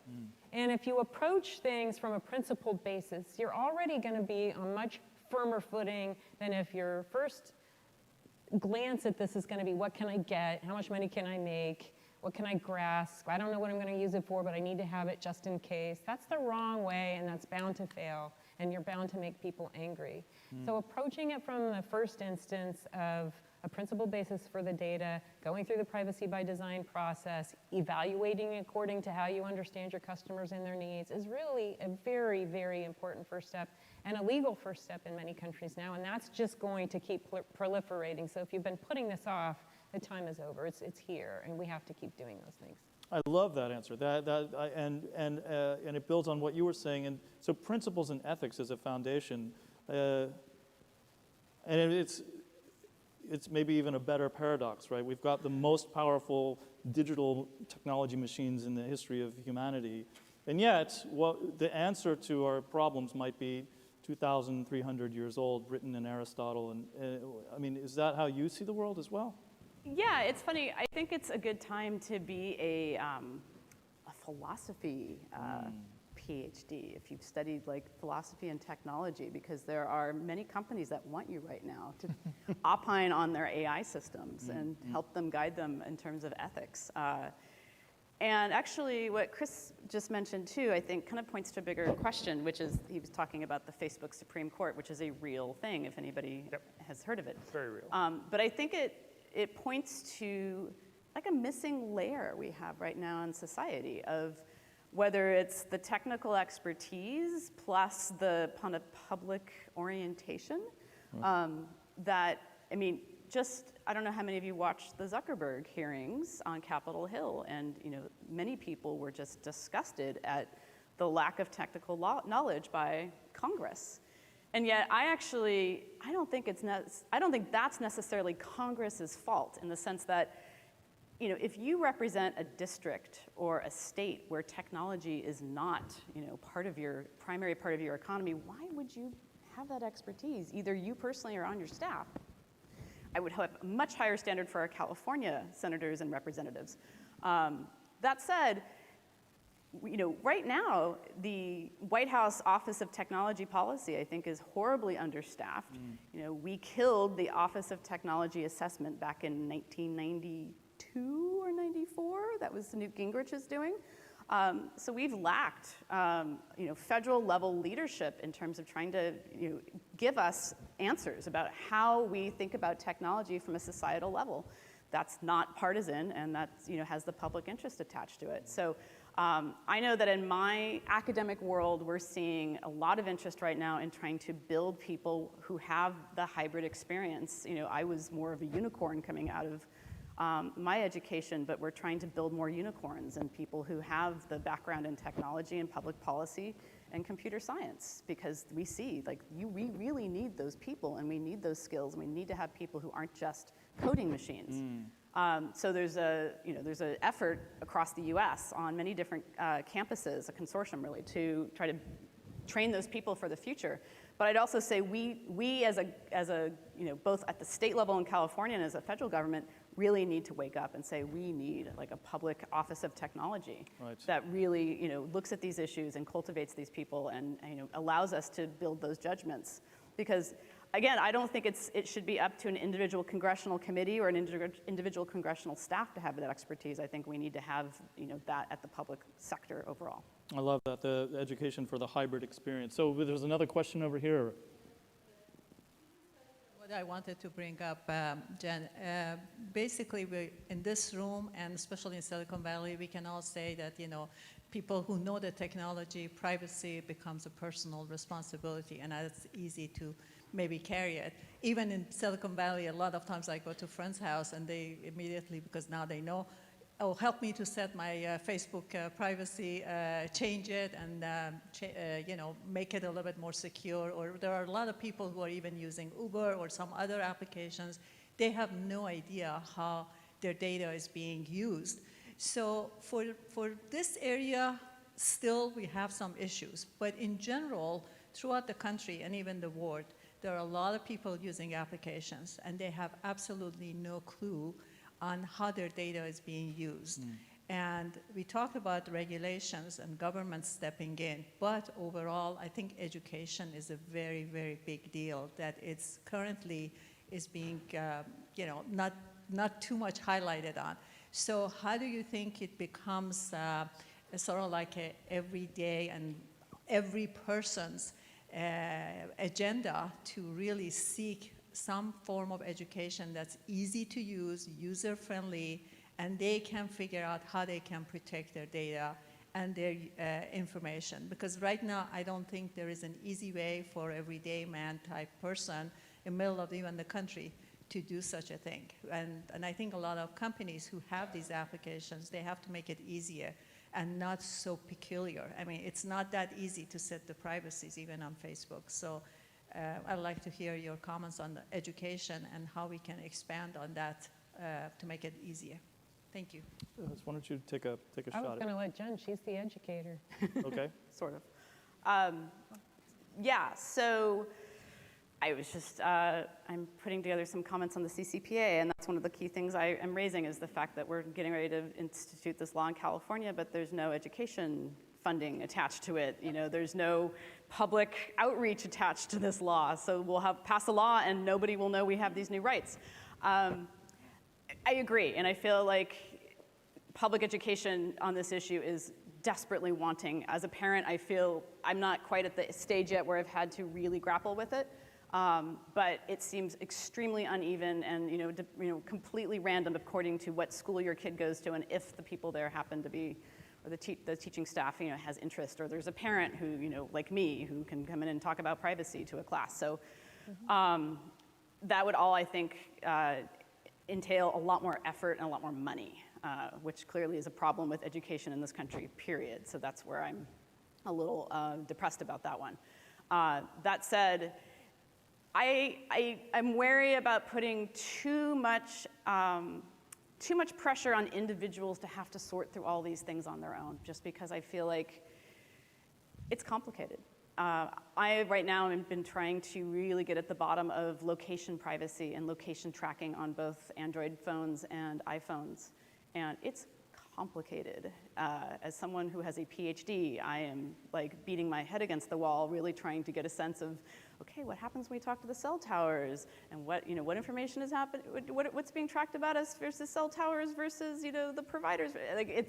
And if you approach things from a principled basis, you're already going to be on much firmer footing than if your first glance at this is going to be, what can I get? How much money can I make? What can I grasp? I don't know what I'm going to use it for, but I need to have it just in case. That's the wrong way, and that's bound to fail, and you're bound to make people angry. So approaching it from the first instance of a principled basis for the data, going through the privacy by design process, evaluating according to how you understand your customers and their needs is really a very, very important first step, and a legal first step in many countries now, and that's just going to keep proliferating. So if you've been putting this off, the time is over. It's here, and we have to keep doing those things. I love that answer. And it builds on what you were saying. And so principles and ethics as a foundation, and it's it's maybe even a better paradox, right? We've got the most powerful digital technology machines in the history of humanity, and yet the answer to our problems might be 2,300 years old, written in Aristotle. And I mean, is that how you see the world as well? Yeah, it's funny. I think it's a good time to be a philosophy PhD if you've studied like philosophy and technology, because there are many companies that want you right now to opine on their AI systems and help them guide them in terms of ethics. And actually, what Chris just mentioned too, I think kind of points to a bigger question, which is he was talking about the Facebook Supreme Court, which is a real thing if anybody has heard of it. It's very real. But I think it points to like a missing layer we have right now in society of whether it's the technical expertise plus the kind of public orientation that, I mean, I don't know how many of you watched the Zuckerberg hearings on Capitol Hill, and many people were just disgusted at the lack of technical knowledge by Congress. And yet, I don't think that's necessarily Congress's fault, in the sense that, if you represent a district or a state where technology is not, primary part of your economy, why would you have that expertise, either you personally or on your staff? I would have a much higher standard for our California senators and representatives. That said, right now, the White House Office of Technology Policy, I think, is horribly understaffed. We killed the Office of Technology Assessment back in 1992 or 94. That was Newt Gingrich's doing. So we've lacked, federal level leadership in terms of trying to, give us answers about how we think about technology from a societal level. That's not partisan, and that's, has the public interest attached to it. So I know that in my academic world, we're seeing a lot of interest right now in trying to build people who have the hybrid experience. I was more of a unicorn coming out of my education, but we're trying to build more unicorns and people who have the background in technology and public policy and computer science, because we see, we really need those people, and we need those skills, and we need to have people who aren't just coding machines. So there's an effort across the U.S. on many different campuses, a consortium really, to try to train those people for the future. But I'd also say we as a both at the state level in California and as a federal government really need to wake up and say we need like a public office of technology that really looks at these issues and cultivates these people and allows us to build those judgments. Because again, I don't think it should be up to an individual congressional committee or an individual congressional staff to have that expertise. I think we need to have that at the public sector overall. I love that, the education for the hybrid experience. So there's another question over here. What I wanted to bring up, Jen, basically we in this room, and especially in Silicon Valley, we can all say that, people who know the technology, privacy becomes a personal responsibility, and it's easy to maybe carry it. Even in Silicon Valley, a lot of times I go to a friend's house and they immediately, because now they know, oh, help me to set my Facebook privacy, change it, and make it a little bit more secure. Or there are a lot of people who are even using Uber or some other applications. They have no idea how their data is being used. So for this area, still we have some issues. But in general, throughout the country and even the world, there are a lot of people using applications, and they have absolutely no clue on how their data is being used. And we talked about regulations and government stepping in, but overall, I think education is a very, very big deal that it's currently is being, not too much highlighted on. So how do you think it becomes sort of like a everyday and every person's agenda to really seek some form of education that's easy to use, user-friendly, and they can figure out how they can protect their data and their information. Because right now, I don't think there is an easy way for everyday man-type person in the middle of even the country to do such a thing. And I think a lot of companies who have these applications, they have to make it easier and not so peculiar. I mean, it's not that easy to set the privacies even on Facebook. So I'd like to hear your comments on the education and how we can expand on that to make it easier. Thank you. Why don't you take a I was shot going at to let Jen, she's the educator. it? Okay. Sort of. Yeah, so I was just, I'm putting together some comments on the CCPA, and that's one of the key things I am raising is the fact that we're getting ready to institute this law in California, but there's no education funding attached to it. You know, there's no public outreach attached to this law, so we'll pass a law and nobody will know we have these new rights. I agree, and I feel like public education on this issue is desperately wanting. As a parent, I feel I'm not quite at the stage yet where I've had to really grapple with it, but it seems extremely uneven and completely random according to what school your kid goes to and if the people there happen to be, or the teaching staff has interest, or there's a parent who like me who can come in and talk about privacy to a class. So that would all I think entail a lot more effort and a lot more money. Which clearly is a problem with education in this country, period. So that's where I'm a little depressed about that one. That said, I'm wary about putting too much pressure on individuals to have to sort through all these things on their own, just because I feel like it's complicated. I, right now, have been trying to really get at the bottom of location privacy and location tracking on both Android phones and iPhones. And it's complicated. As someone who has a PhD, I am like beating my head against the wall, really trying to get a sense of, okay, what happens when we talk to the cell towers, and what information is happening, what's being tracked about us versus cell towers versus the providers. Like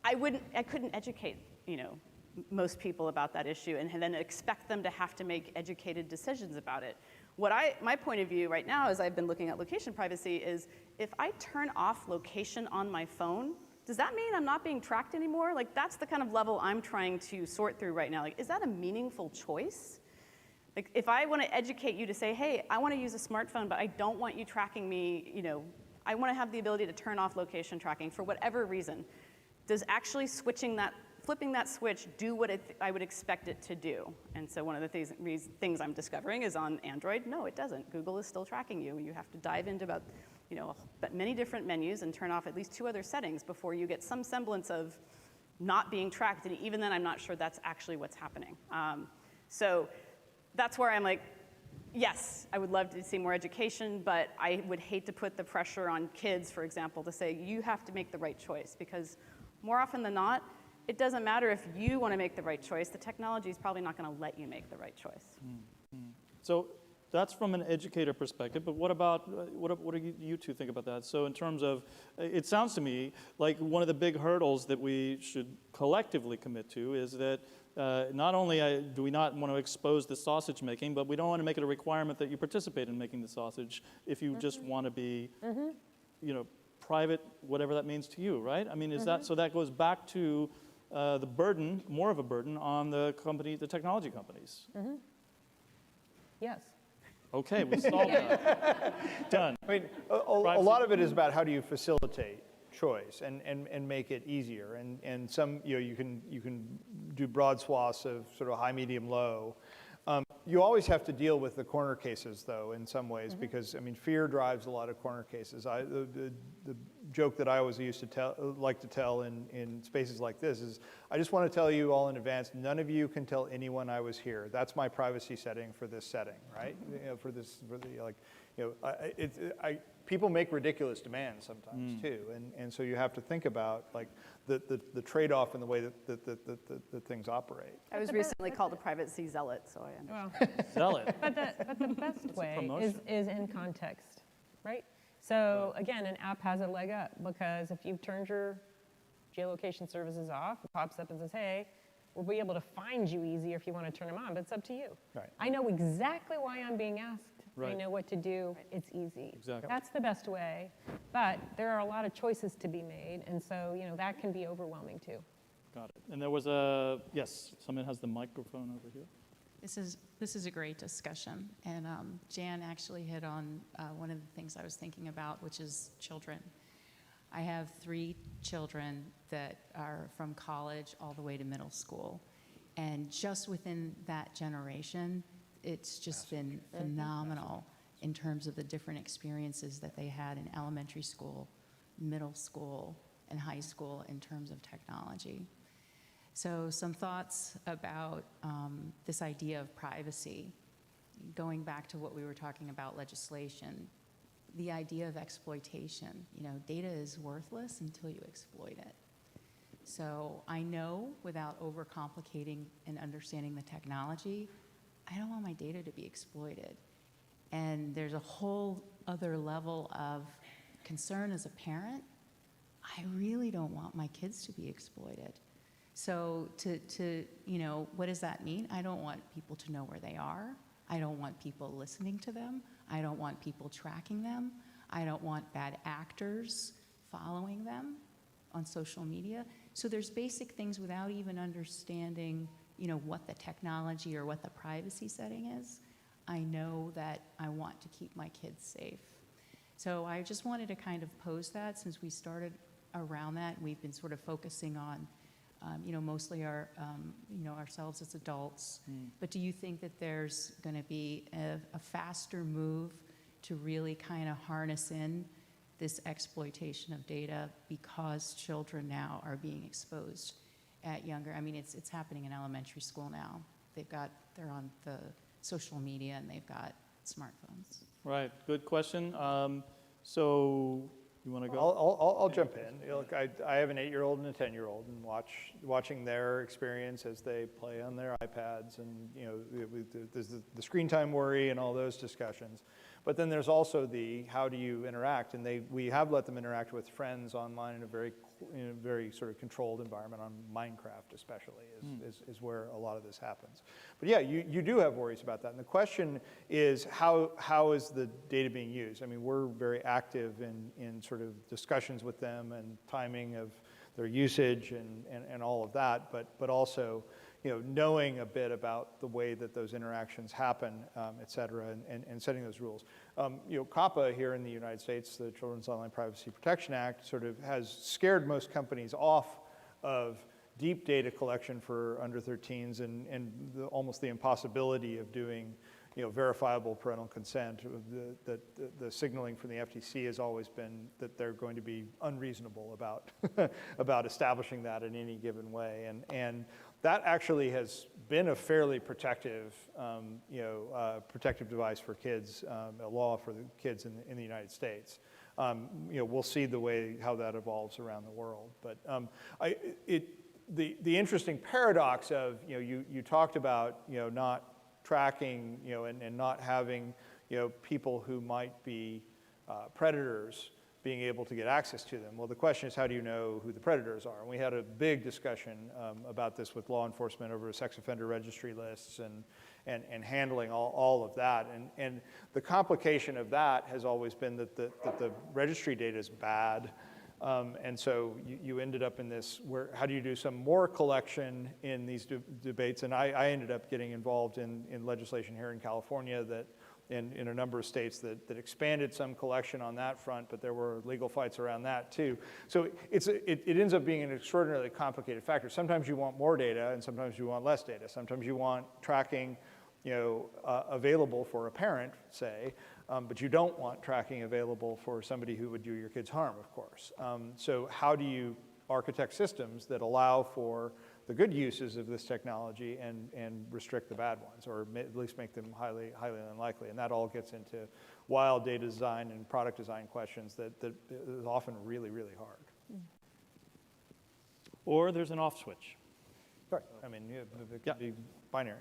I couldn't educate most people about that issue, and then expect them to have to make educated decisions about it. My point of view right now, as I've been looking at location privacy, is if I turn off location on my phone, does that mean I'm not being tracked anymore? Like, that's the kind of level I'm trying to sort through right now. Like, is that a meaningful choice? Like, if I want to educate you to say, hey, I want to use a smartphone, but I don't want you tracking me, I want to have the ability to turn off location tracking for whatever reason, does actually flipping that switch do what I would expect it to do? And so one of the things I'm discovering is on Android, no, it doesn't. Google is still tracking you. You have to dive into about many different menus and turn off at least 2 other settings before you get some semblance of not being tracked. And even then, I'm not sure that's actually what's happening. So that's where I'm like, yes, I would love to see more education, but I would hate to put the pressure on kids, for example, to say, you have to make the right choice, because more often than not, it doesn't matter if you want to make the right choice. The technology is probably not going to let you make the right choice. So that's from an educator perspective, but what about, what do you two think about that? So in terms of, it sounds to me like one of the big hurdles that we should collectively commit to is that not only do we not want to expose the sausage making, but we don't want to make it a requirement that you participate in making the sausage if you just want to be, private, whatever that means to you, right? I mean, is that, so that goes back to the burden, more of a burden on the technology companies. Yes. Okay, we solved that. Done. I mean, a lot of it is about how do you facilitate choice and make it easier. And some, you can do broad swaths of sort of high, medium, low. You always have to deal with the corner cases, though, in some ways, because, I mean, fear drives a lot of corner cases. The joke that I always used to like to tell in spaces like this is, I just want to tell you all in advance, none of you can tell anyone I was here. That's my privacy setting for this setting, right? People make ridiculous demands sometimes too, and so you have to think about like the trade-off in the way that things operate. I was recently called a privacy zealot, so I understand. Zealot. But the best way is in context, right? So again, an app has a leg up, because if you've turned your geolocation services off, it pops up and says, hey, we'll be able to find you easier if you want to turn them on, but it's up to you. Right. I know exactly why I'm being asked. Right. I know what to do. It's easy. Exactly. That's the best way. But there are a lot of choices to be made, and so that can be overwhelming too. Got it. And there was yes, someone has the microphone over here. This is a great discussion, and Jan actually hit on one of the things I was thinking about, which is children. I have 3 children that are from college all the way to middle school, and just within that generation, it's just been phenomenal in terms of the different experiences that they had in elementary school, middle school, and high school in terms of technology. So some thoughts about this idea of privacy. Going back to what we were talking about, legislation, the idea of exploitation. You know, data is worthless until you exploit it. So I know, without overcomplicating and understanding the technology, I don't want my data to be exploited. And there's a whole other level of concern as a parent. I really don't want my kids to be exploited. So you know, what does that mean? I don't want people to know where they are. I don't want people listening to them. I don't want people tracking them. I don't want bad actors following them on social media. So there's basic things without even understanding, you know, what the technology or what the privacy setting is. I know that I want to keep my kids safe. So I just wanted to kind of pose that since we started around that. We've been sort of focusing on, you know, mostly our, you know, ourselves as adults. But do you think that there's going to be a faster move to really kind of harness in this exploitation of data because children now are being exposed at younger? I mean, it's happening in elementary school now. They're on the social media and they've got smartphones. Right, good question. So you want to go? I'll jump in. You know, look, I have an 8-year-old and a 10-year-old, and watching their experience as they play on their iPads, and you know, there's the screen time worry and all those discussions. But then there's also the how do you interact, and we have let them interact with friends online in a very sort of controlled environment. On Minecraft especially is where a lot of this happens. But yeah, you do have worries about that, and the question is how is the data being used? I mean, we're very active in sort of discussions with them and timing of their usage and all of that, but also, you know, knowing a bit about the way that those interactions happen, et cetera, and setting those rules. You know, COPPA here in the United States, the Children's Online Privacy Protection Act, sort of has scared most companies off of deep data collection for under 13s and almost the impossibility of doing, you know, verifiable parental consent. The signaling from the FTC has always been that they're going to be unreasonable about establishing that in any given way, and that actually has been a fairly protective, protective device for kids, a law for the kids in the United States. You know, we'll see how that evolves around the world. But the interesting paradox of, you know, you talked about, you know, not tracking, you know, and not having, you know, people who might be predators being able to get access to them. Well, the question is, how do you know who the predators are? And we had a big discussion about this with law enforcement over sex offender registry lists and handling all of that. And the complication of that has always been that the registry data is bad. And so you ended up in this, where how do you do some more collection in these debates? And I ended up getting involved in legislation here in California that in a number of states that expanded some collection on that front, but there were legal fights around that too. So it ends up being an extraordinarily complicated factor. Sometimes you want more data, and sometimes you want less data. Sometimes you want tracking, you know, available for a parent, say, but you don't want tracking available for somebody who would do your kids harm, of course. So how do you architect systems that allow for the good uses of this technology and restrict the bad ones, or at least make them highly unlikely? And that all gets into wild data design and product design questions that is often really, really hard. Or there's an off switch. Right. I mean, it could be binary.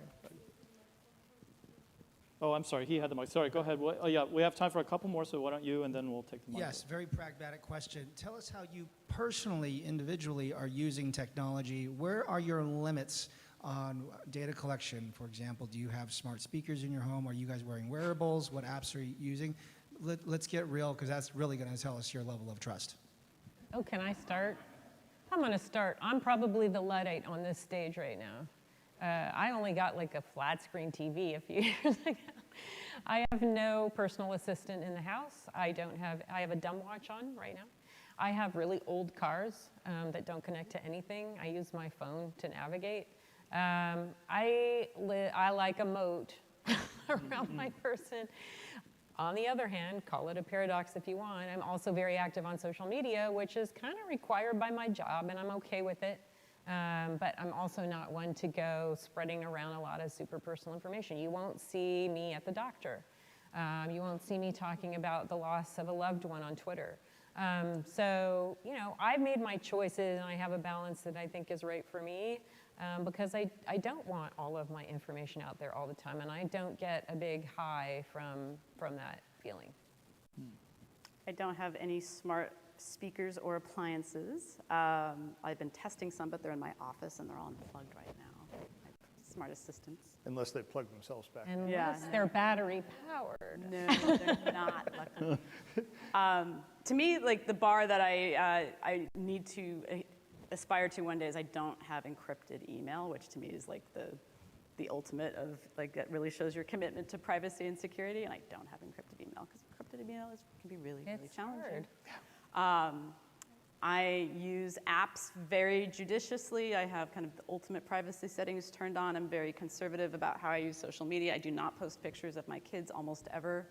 Oh, I'm sorry, he had the mic. Sorry, go ahead. Oh, yeah, we have time for a couple more, so why don't you, and then we'll take the mic. Yes, very pragmatic question. Tell us how you personally, individually, are using technology. Where are your limits on data collection? For example, do you have smart speakers in your home? Are you guys wearing wearables? What apps are you using? Let's get real, because that's really going to tell us your level of trust. Oh, can I start? I'm going to start. I'm probably the Luddite on this stage right now. I only got like a flat screen TV a few years ago. I have no personal assistant in the house. I have a dumb watch on right now. I have really old cars that don't connect to anything. I use my phone to navigate. I like a moat around my person. On the other hand, call it a paradox if you want, I'm also very active on social media, which is kind of required by my job, and I'm okay with it. But I'm also not one to go spreading around a lot of super personal information. You won't see me at the doctor. You won't see me talking about the loss of a loved one on Twitter. So, you know, I've made my choices, and I have a balance that I think is right for me, because I don't want all of my information out there all the time, and I don't get a big high from that feeling. I don't have any smart speakers or appliances. I've been testing some, but they're in my office, and they're all unplugged right now. My smart assistants. Unless they plug themselves back. Unless they're battery powered. No, they're not, luckily. To me, like the bar that I need to aspire to one day is I don't have encrypted email, which to me is like the ultimate of, like, that really shows your commitment to privacy and security, and I don't have encrypted email, because encrypted email can be really challenging. I use apps very judiciously. I have kind of the ultimate privacy settings turned on. I'm very conservative about how I use social media. I do not post pictures of my kids almost ever.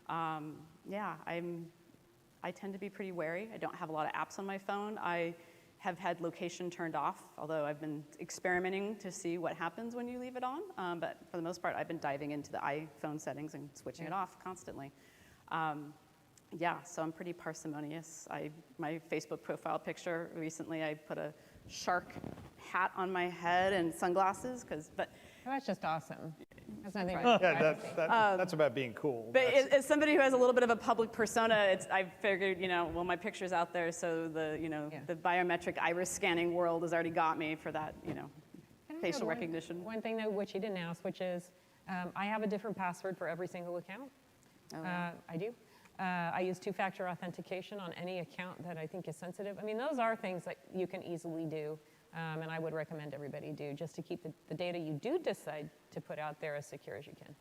Yeah, I tend to be pretty wary. I don't have a lot of apps on my phone. I have had location turned off, although I've been experimenting to see what happens when you leave it on. But for the most part, I've been diving into the iPhone settings and switching it off constantly. Yeah, so I'm pretty parsimonious. My Facebook profile picture recently, I put a shark hat on my head and sunglasses, but that's just awesome. That's nothing. Yeah, that's about being cool. But as somebody who has a little bit of a public persona, I figured, well, my picture's out there, so the biometric iris scanning world has already got me for that, facial recognition. One thing, though, which you didn't ask, which is I have a different password for every single account. Oh, I do. I use two-factor authentication on any account that I think is sensitive. I mean, those are things that you can easily do, and I would recommend everybody do, just to keep the data you do decide to put out there as secure as you can.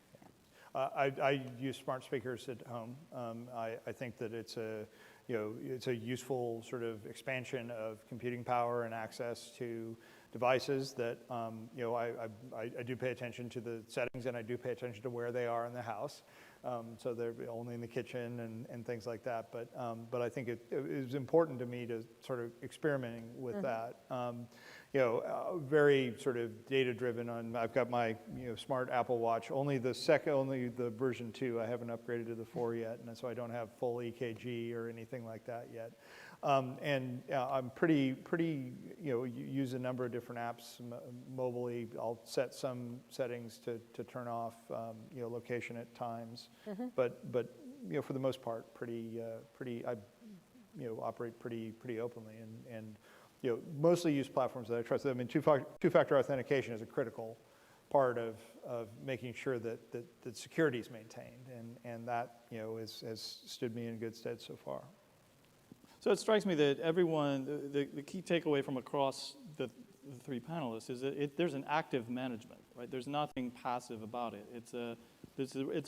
I use smart speakers at home. I think that it's a useful sort of expansion of computing power and access to devices that I do pay attention to the settings, and I do pay attention to where they are in the house. So they're only in the kitchen and things like that. But I think it is important to me to sort of experimenting with that. Very sort of data driven. I've got my smart Apple Watch. Only the version 2. I haven't upgraded to the 4 yet, and so I don't have full EKG or anything like that yet. I'm pretty use a number of different apps mobilely. I'll set some settings to turn off location at times, but for the most part, I operate pretty openly and mostly use platforms that I trust. I mean, two-factor authentication is a critical part of making sure that security is maintained, and that has stood me in good stead so far. So it strikes me that everyone, the key takeaway from across the three panelists is that there's an active management, right? There's nothing passive about it. It's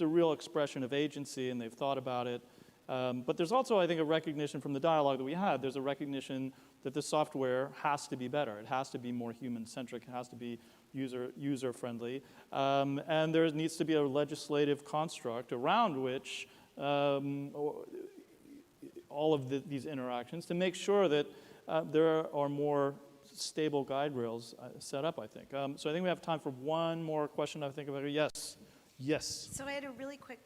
a real expression of agency, and they've thought about it. But there's also, I think, a recognition from the dialogue that we had. There's a recognition that the software has to be better. It has to be more human-centric. It has to be user-friendly. And there needs to be a legislative construct around which all of these interactions to make sure that there are more stable guide rails set up, I think. So I think we have time for one more question. I think about it. Yes. Yes. So I had a really quick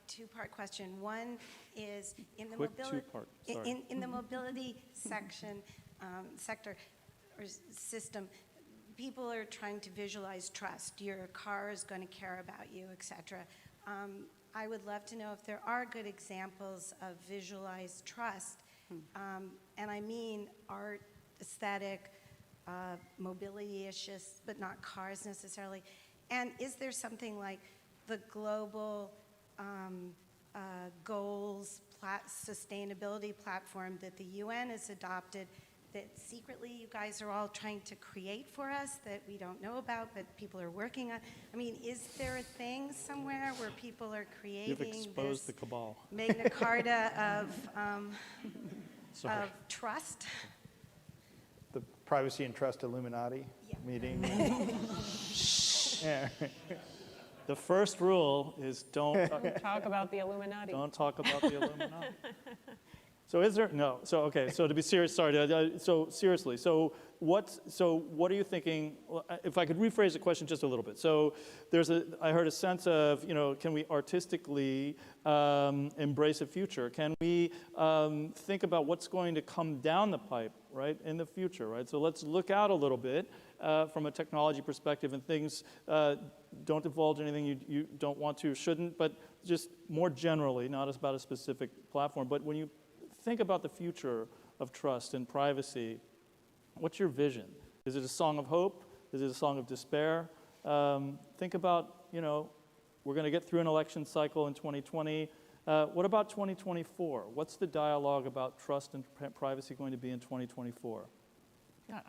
two-part question. One is in the mobility sector or system, people are trying to visualize trust. Your car is going to care about you, et cetera. I would love to know if there are good examples of visualized trust, and I mean art, aesthetic, mobility issues, but not cars necessarily. And is there something like the global goals sustainability platform that the UN has adopted that secretly you guys are all trying to create for us that we don't know about, but people are working on? I mean, is there a thing somewhere where people are creating You've exposed the cabal. Magna Carta of trust? The Privacy and Trust Illuminati meeting. Yeah. The first rule is don't Talk about the Illuminati. don't talk about the Illuminati. So is there no? So okay. So to be serious, sorry. So seriously. So what are you thinking? Well, if I could rephrase the question just a little bit. So I heard a sense of, can we artistically embrace a future? Can we think about what's going to come down the pipe, right, in the future, right? So let's look out a little bit from a technology perspective, and things don't divulge anything you don't want to, shouldn't, but just more generally, not about a specific platform. But when you think about the future of trust and privacy, what's your vision? Is it a song of hope? Is it a song of despair? Think about, we're going to get through an election cycle in 2020. What about 2024? What's the dialogue about trust and privacy going to be in 2024?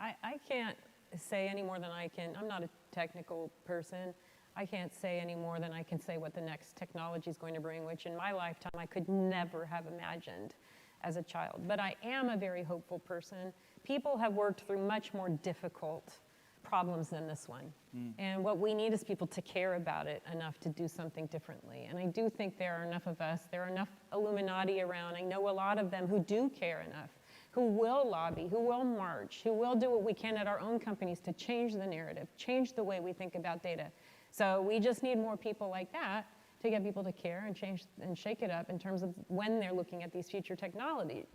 I can't say any more than I can. I'm not a technical person. I can't say any more than I can say what the next technology is going to bring, which in my lifetime I could never have imagined as a child. But I am a very hopeful person. People have worked through much more difficult problems than this one. And what we need is people to care about it enough to do something differently. And I do think there are enough of us, there are enough Illuminati around. I know a lot of them who do care enough, who will lobby, who will march, who will do what we can at our own companies to change the narrative, change the way we think about data. So we just need more people like that to get people to care and change and shake it up in terms of when they're looking at these future technologies,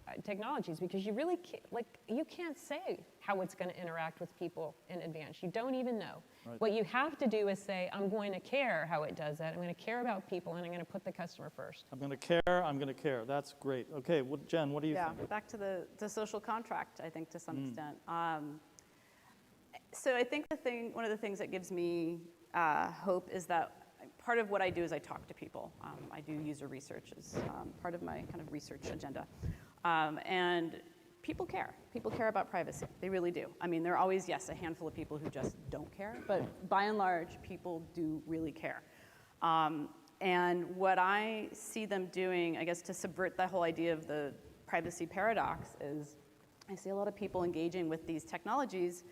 because you really can't, you can't say how it's going to interact with people in advance. You don't even know. Right. What you have to do is say, I'm going to care how it does that. I'm going to care about people, and I'm going to put the customer first. I'm going to care. That's great. Okay, well, Jen, what do you think? Yeah, back to the social contract, I think, to some extent. So I think one of the things that gives me hope is that part of what I do is I talk to people. I do user research as part of my kind of research agenda. And people care. People care about privacy. They really do. I mean, there are always, yes, a handful of people who just don't care, but by and large, people do really care. And what I see them doing, I guess, to subvert the whole idea of the privacy paradox is I see a lot of people engaging with these technologies,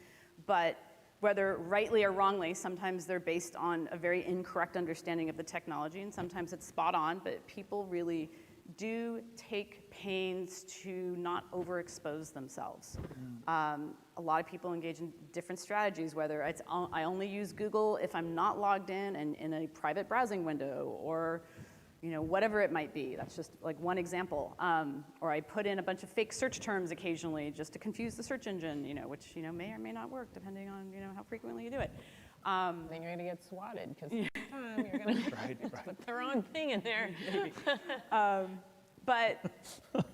but whether rightly or wrongly, sometimes they're based on a very incorrect understanding of the technology, and sometimes it's spot on, but people really do take pains to not overexpose themselves. A lot of people engage in different strategies, whether it's I only use Google if I'm not logged in and in a private browsing window, or whatever it might be. That's just like one example. Or I put in a bunch of fake search terms occasionally just to confuse the search engine, which may or may not work depending on how frequently you do it. Then you're going to get swatted because you're going to put the wrong thing in there. But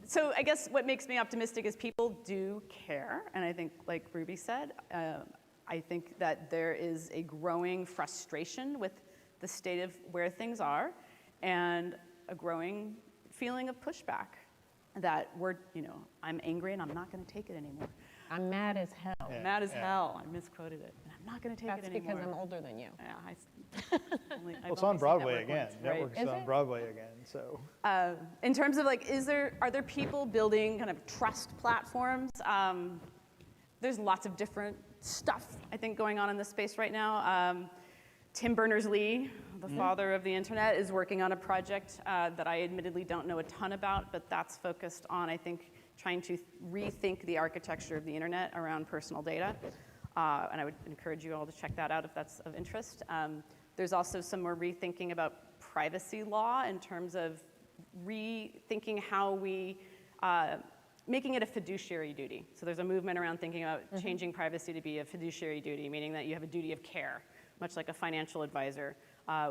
so I guess what makes me optimistic is people do care, and I think, like Ruby said, I think that there is a growing frustration with the state of where things are, and a growing feeling of pushback that I'm angry and I'm not going to take it anymore. I'm mad as hell. Yeah. Mad as hell. I misquoted it. And I'm not going to take it anymore. That's because I'm older than you. Yeah, well, it's on Broadway again. Network's on Broadway again. So, in terms of are there people building kind of trust platforms? There's lots of different stuff I think going on in this space right now. Tim Berners-Lee, the father of the internet, is working on a project that I admittedly don't know a ton about, but that's focused on, I think, trying to rethink the architecture of the internet around personal data. And I would encourage you all to check that out if that's of interest. There's also some more rethinking about privacy law in terms of rethinking how we, making it a fiduciary duty. So there's a movement around thinking about changing privacy to be a fiduciary duty, meaning that you have a duty of care, much like a financial advisor,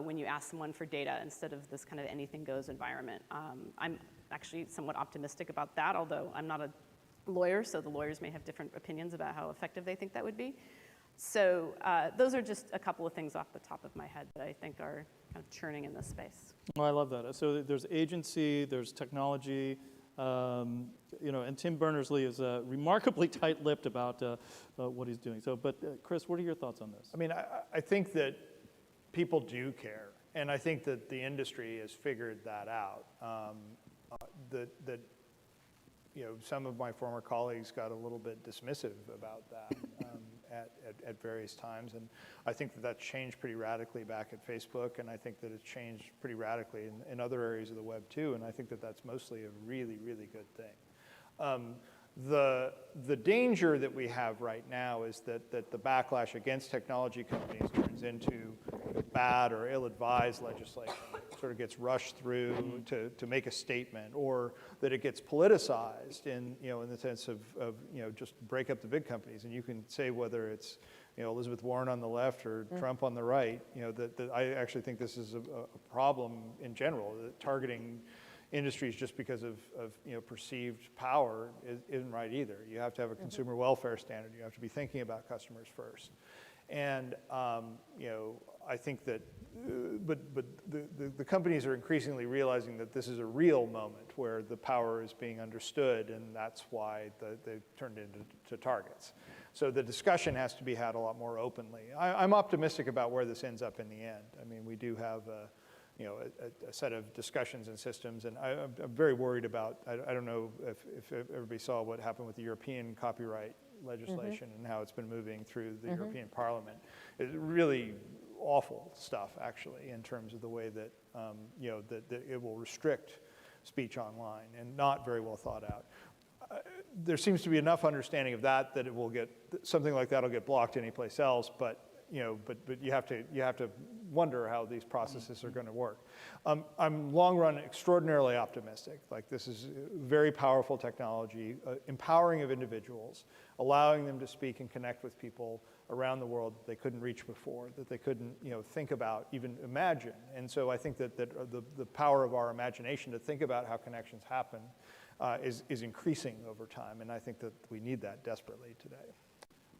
when you ask someone for data instead of this kind of anything goes environment. I'm actually somewhat optimistic about that, although I'm not a lawyer, so the lawyers may have different opinions about how effective they think that would be. So those are just a couple of things off the top of my head that I think are kind of churning in this space. Oh, I love that. So there's agency, there's technology, and Tim Berners-Lee is remarkably tight-lipped about what he's doing. So, but Chris, what are your thoughts on this? I mean, I think that people do care, and I think that the industry has figured that out. That some of my former colleagues got a little bit dismissive about that, at various times. And I think that that's changed pretty radically back at Facebook, and I think that it's changed pretty radically in other areas of the web too, and I think that that's mostly a really, really good thing. The danger that we have right now is that the backlash against technology companies turns into bad or ill-advised legislation. It sort of gets rushed through to make a statement, or that it gets politicized in the sense of just break up the big companies. And you can say whether it's Elizabeth Warren on the left or Trump on the right, that I actually think this is a problem in general, that targeting industries just because of perceived power isn't right either. You have to have a consumer welfare standard. You have to be thinking about customers first. And I think that, but the companies are increasingly realizing that this is a real moment where the power is being understood, and that's why they've turned into targets. So the discussion has to be had a lot more openly. I'm optimistic about where this ends up in the end. I mean, we do have a set of discussions and systems, and I'm very worried about, I don't know if everybody saw what happened with the European copyright legislation and how it's been moving through the European Parliament. It's really awful stuff, actually, in terms of the way that, that it will restrict speech online, and not very well thought out. There seems to be enough understanding of that it will get, something like that will get blocked anyplace else, but you have to wonder how these processes are going to work. I'm long run extraordinarily optimistic. Like, this is very powerful technology, empowering of individuals, allowing them to speak and connect with people around the world that they couldn't reach before, that they couldn't think about, even imagine. And so I think that the power of our imagination to think about how connections happen is increasing over time, and I think that we need that desperately today.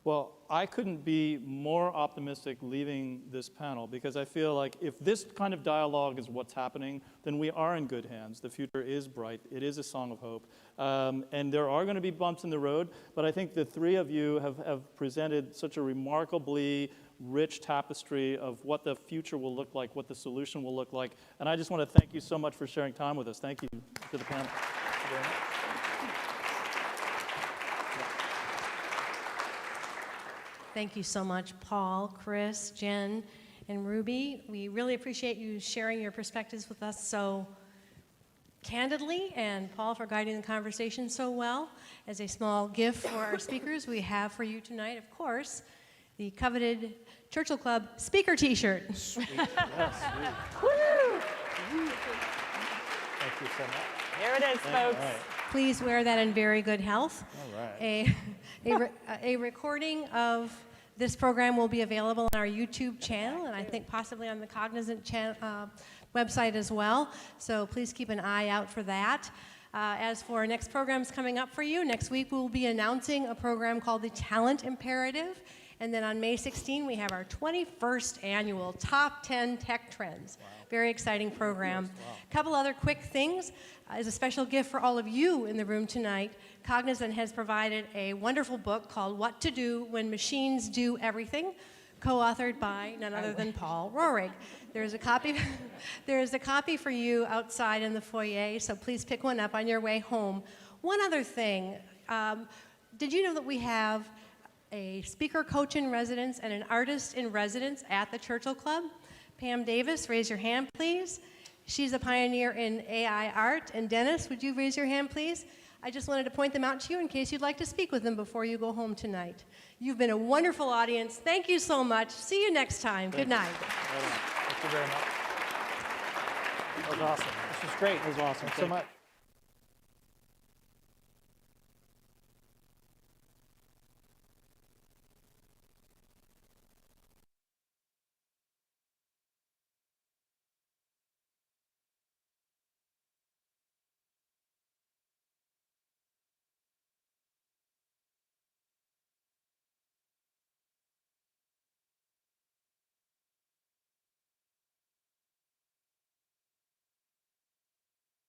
Well, I couldn't be more optimistic leaving this panel, because I feel like if this kind of dialogue is what's happening, then we are in good hands. The future is bright. It is a song of hope. And there are going to be bumps in the road, but I think the three of you have presented such a remarkably rich tapestry of what the future will look like, what the solution will look like. And I just want to thank you so much for sharing time with us. Thank you to the panel. Thank you very much. Thank you so much, Paul, Chris, Jen, and Ruby. We really appreciate you sharing your perspectives with us so candidly, and Paul for guiding the conversation so well. As a small gift for our speakers, we have for you tonight, of course, the coveted Churchill Club speaker t-shirt. Sweet. Yes, sweet. Woo! Thank you so much. Here it is, folks. Right. Please wear that in very good health. All right. A recording of this program will be available on our YouTube channel, and I think possibly on the Cognizant website as well. So please keep an eye out for that. As for our next programs coming up for you, next week we will be announcing a program called the Talent Imperative. And then on May 16, we have our 21st annual Top 10 Tech Trends. Wow. Very exciting program. Wow. A couple other quick things. As a special gift for all of you in the room tonight, Cognizant has provided a wonderful book called What to Do When Machines Do Everything, co-authored by none other than Paul Roehrig. There's a copy for you outside in the foyer, so please pick one up on your way home. One other thing, did you know that we have a speaker coach in residence and an artist in residence at the Churchill Club? Pam Davis, raise your hand, please. She's a pioneer in AI art. And Dennis, would you raise your hand, please? I just wanted to point them out to you in case you'd like to speak with them before you go home tonight. You've been a wonderful audience. Thank you so much. See you next time. Good night. Thank you very much. That was awesome. This was great. It was awesome. Thanks so much.